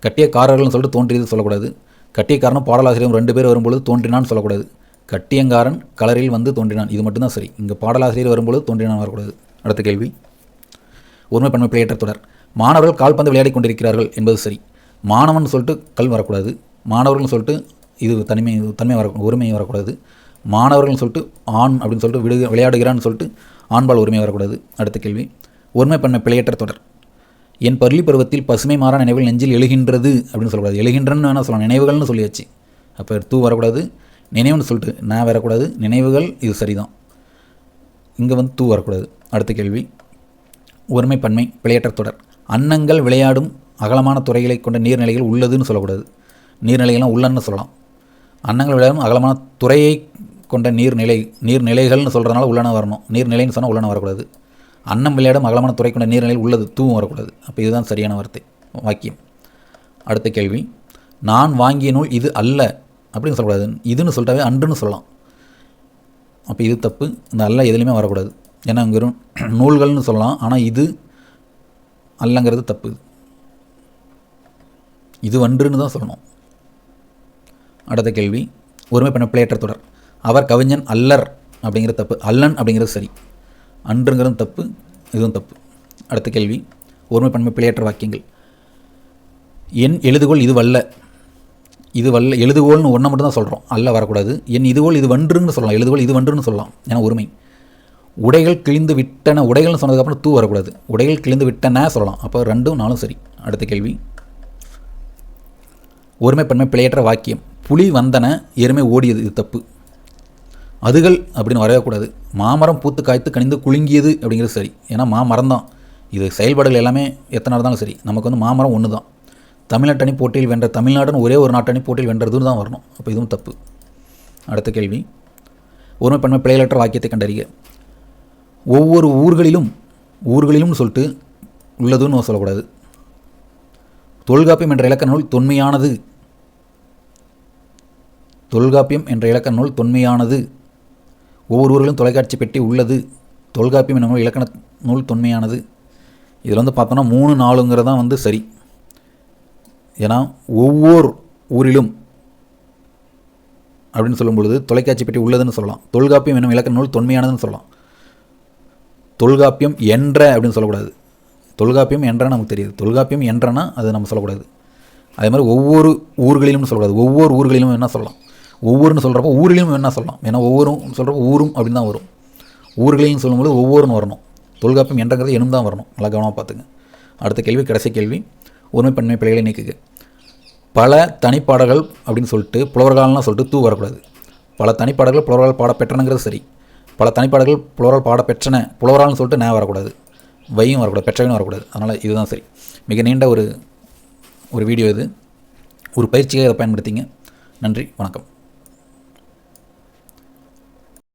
கட்டியக்காரர்கள்னு சொல்லிட்டு தோன்றியது சொல்லக்கூடாது. கட்டியக்காரனும் பாடலாசிரியரும் 2 பேர் வரும்பொழுது தோன்றினான்னு சொல்லக்கூடாது. கட்டியங்காரன் கலரில் வந்து தோன்றினான், இது மட்டும்தான் சரி. இங்கே பாடலாசிரியர் வரும்பொழுது தோன்றினான் வரக்கூடாது. அடுத்த கேள்வி, ஒருமை பன்மை பிழையற்ற தொடர். மாணவர்கள் கால்பந்து விளையாடி கொண்டிருக்கிறார்கள் என்பது சரி. மாணவன் சொல்லிட்டு கல் வரக்கூடாது, மாணவர்கள்னு சொல்லிட்டு இது தன்மை ஒருமை வரக்கூடாது. மாணவர்கள்னு சொல்லிட்டு ஆண் அப்படின்னு சொல்லிட்டு விளையாடுகிறான்னு சொல்லிட்டு ஆண்பால் ஒருமை வரக்கூடாது. அடுத்த கேள்வி, ஒருமை பன்மை பிழையற்ற தொடர். என் பள்ளி பருவத்தில் பசுமை மாறா நினைவுகள் நெஞ்சில் எழுகின்றது அப்படின்னு சொல்லக்கூடாது, எழுகின்றன்னு வேணால் சொல்லலாம், நினைவுகள்னு சொல்லியாச்சு. அப்போ தூ வரக்கூடாது, நினைவுன்னு சொல்லிட்டு நான் வரக்கூடாது, நினைவுகள் இது சரிதான், இங்கே வந்து தூ வரக்கூடாது. அடுத்த கேள்வி, ஒருமை பன்மை பிழையற்ற தொடர். அன்னங்கள் விளையாடும் அகலமான துறைகளை கொண்ட நீர்நிலைகள் உள்ளதுன்னு சொல்லக்கூடாது, நீர்நிலைகள்லாம் உள்ளன்னு சொல்லலாம். அன்னங்கள் விளையாடும் அகலமான துறையை கொண்ட நீர்நிலைகள்னு சொல்கிறதுனால உள்ளன வரணும், நீர்நிலைன்னு சொன்னால் உள்ளன வரக்கூடாது. அன்னம் விளையாடும் அகலமான துறை கொண்ட நீர்நிலையில் உள்ளது, தூவும் வரக்கூடாது. அப்போ இதுதான் சரியான வார்த்தை வாக்கியம். அடுத்த கேள்வி, நான் வாங்கிய நூல் இது அல்ல அப்படின்னு சொல்லக்கூடாது. இதுன்னு சொல்லிட்டாவே அன்றுன்னு சொல்லலாம். அப்போ இது தப்பு. இந்த அல்ல எதுலேயுமே வரக்கூடாது. ஏன்னா இங்கே நூல்கள்னு சொல்லலாம், ஆனால் இது அல்லங்கிறது தப்பு. இது வன்றுன்னு தான் சொல்லணும். அடுத்த கேள்வி, ஒருமை பண்ண பிழையற்ற தொடர். அவர் கவிஞன் அல்லர் அப்படிங்கிறது தப்பு. அல்லன் அப்படிங்கிறது சரி. அன்றுங்கிறது தப்பு, இதுவும் தப்பு. அடுத்த கேள்வி, ஒருமை பன்மை பிழையற்ற வாக்கியங்கள். என் எழுதுகோள் இது வல்ல. இது வல்ல எழுதுகோள்னு ஒன்றை மட்டும் தான் சொல்கிறோம், அல்ல வரக்கூடாது. என் இதுகோள் இது வன்றுன்னு சொல்லலாம். எழுதுகோள் இது வன்றுன்னு சொல்லலாம், ஏன்னா ஒருமை. உடைகள் கிழிந்து விட்டன, உடைகள்னு சொன்னதுக்கப்புறம் தூ வரக்கூடாது. உடைகள் கிழிந்து விட்டன சொல்லலாம். அப்போ 2, 4 சரி. அடுத்த கேள்வி, ஒருமை பன்மை பிழையற்ற வாக்கியம். புலி வந்தன, எருமை ஓடியது. இது தப்பு. அதுகள் அப்படின்னு வரக்கூடாது. மாமரம் பூத்து காய்த்து கனிந்து குலுங்கியது அப்படிங்கிறது சரி, ஏன்னா மாமரம் தான். இது செயல்பாடுகள் எல்லாமே எத்தனை இருந்தாலும் சரி, நமக்கு வந்து மாமரம் ஒன்று தான். தமிழ்நாட்டணி போட்டியில் வென்ற தமிழ்நாடுன்னு ஒரே ஒரு நாட்டணி போட்டியில் வென்றதுன்னு தான் வரணும். அப்போ இதுவும் தப்பு. அடுத்த கேள்வி, ஒருமை பன்மை பிழையற்ற வாக்கியத்தை கண்டறிக. ஒவ்வொரு ஊர்களிலும் சொல்லிட்டு உள்ளதுன்னு சொல்லக்கூடாது. தொல்காப்பியம் என்ற இலக்கண நூல் தொன்மையானது. தொல்காப்பியம் என்ற இலக்கண நூல் தொன்மையானது. ஒவ்வொரு ஊரிலும் தொலைக்காட்சி பெட்டி உள்ளது. தொல்காப்பியம் என்ற நூல் இலக்கண நூல் தொன்மையானது. இதில் வந்து பார்த்தோன்னா 3, 4ங்கிறது தான் வந்து சரி. ஏன்னா ஒவ்வொரு ஊரிலும் அப்படின்னு சொல்லும் பொழுது தொலைக்காட்சி பெட்டி உள்ளதுன்னு சொல்லலாம். தொல்காப்பியம் என்னும் இலக்கண நூல் தொன்மையானதுன்னு சொல்லலாம். தொல்காப்பியம் என்ற அப்படின்னு சொல்லக்கூடாது. தொல்காப்பியம் என்றனா நமக்கு தெரியுது. தொல்காப்பியம் என்றனா அது நம்ம சொல்லக்கூடாது. அதே மாதிரி ஒவ்வொரு ஊர்களிலும் சொல்லக்கூடாது. ஒவ்வொரு ஊர்களிலும் என்ன சொல்லலாம். ஒவ்வொருன்னு சொல்கிறப்போ ஊரிலும் என்ன சொல்லலாம். ஏன்னா ஒவ்வொரு சொல்கிறப்போ ஊரும் அப்படின்னு தான் வரும். ஊர்களிலும் சொல்லும்போது ஒவ்வொருன்னு வரணும். தொல்காப்பியம் என்றங்கிறது எனும் தான் வரணும். நல்லா கவனமாக பார்த்துங்க. அடுத்த கேள்வி, கடைசி கேள்வி, ஒருமை பன்மை பிழைகளை நீக்குக. பல தனிப்பாடல்கள் அப்படின்னு சொல்லிட்டு புலவர்கள்லாம் சொல்லிட்டு தூ வரக்கூடாது. பல தனிப்பாடல்கள் புலவரால் பாடப்பெற்றனங்கிறது சரி. பல தனிப்பாடல்கள் புலவரால் பாடப்பெற்றன, புலவரால்னு சொல்லிட்டு நே வரக்கூடாது. வையும் வரக்கூடாது, பெற்றவையும் வரக்கூடாது. அதனால் இதுதான் சரி. மிக நீண்ட ஒரு வீடியோ இது. ஒரு பயிற்சியாக இதை பயன்படுத்திங்க. நன்றி, வணக்கம்.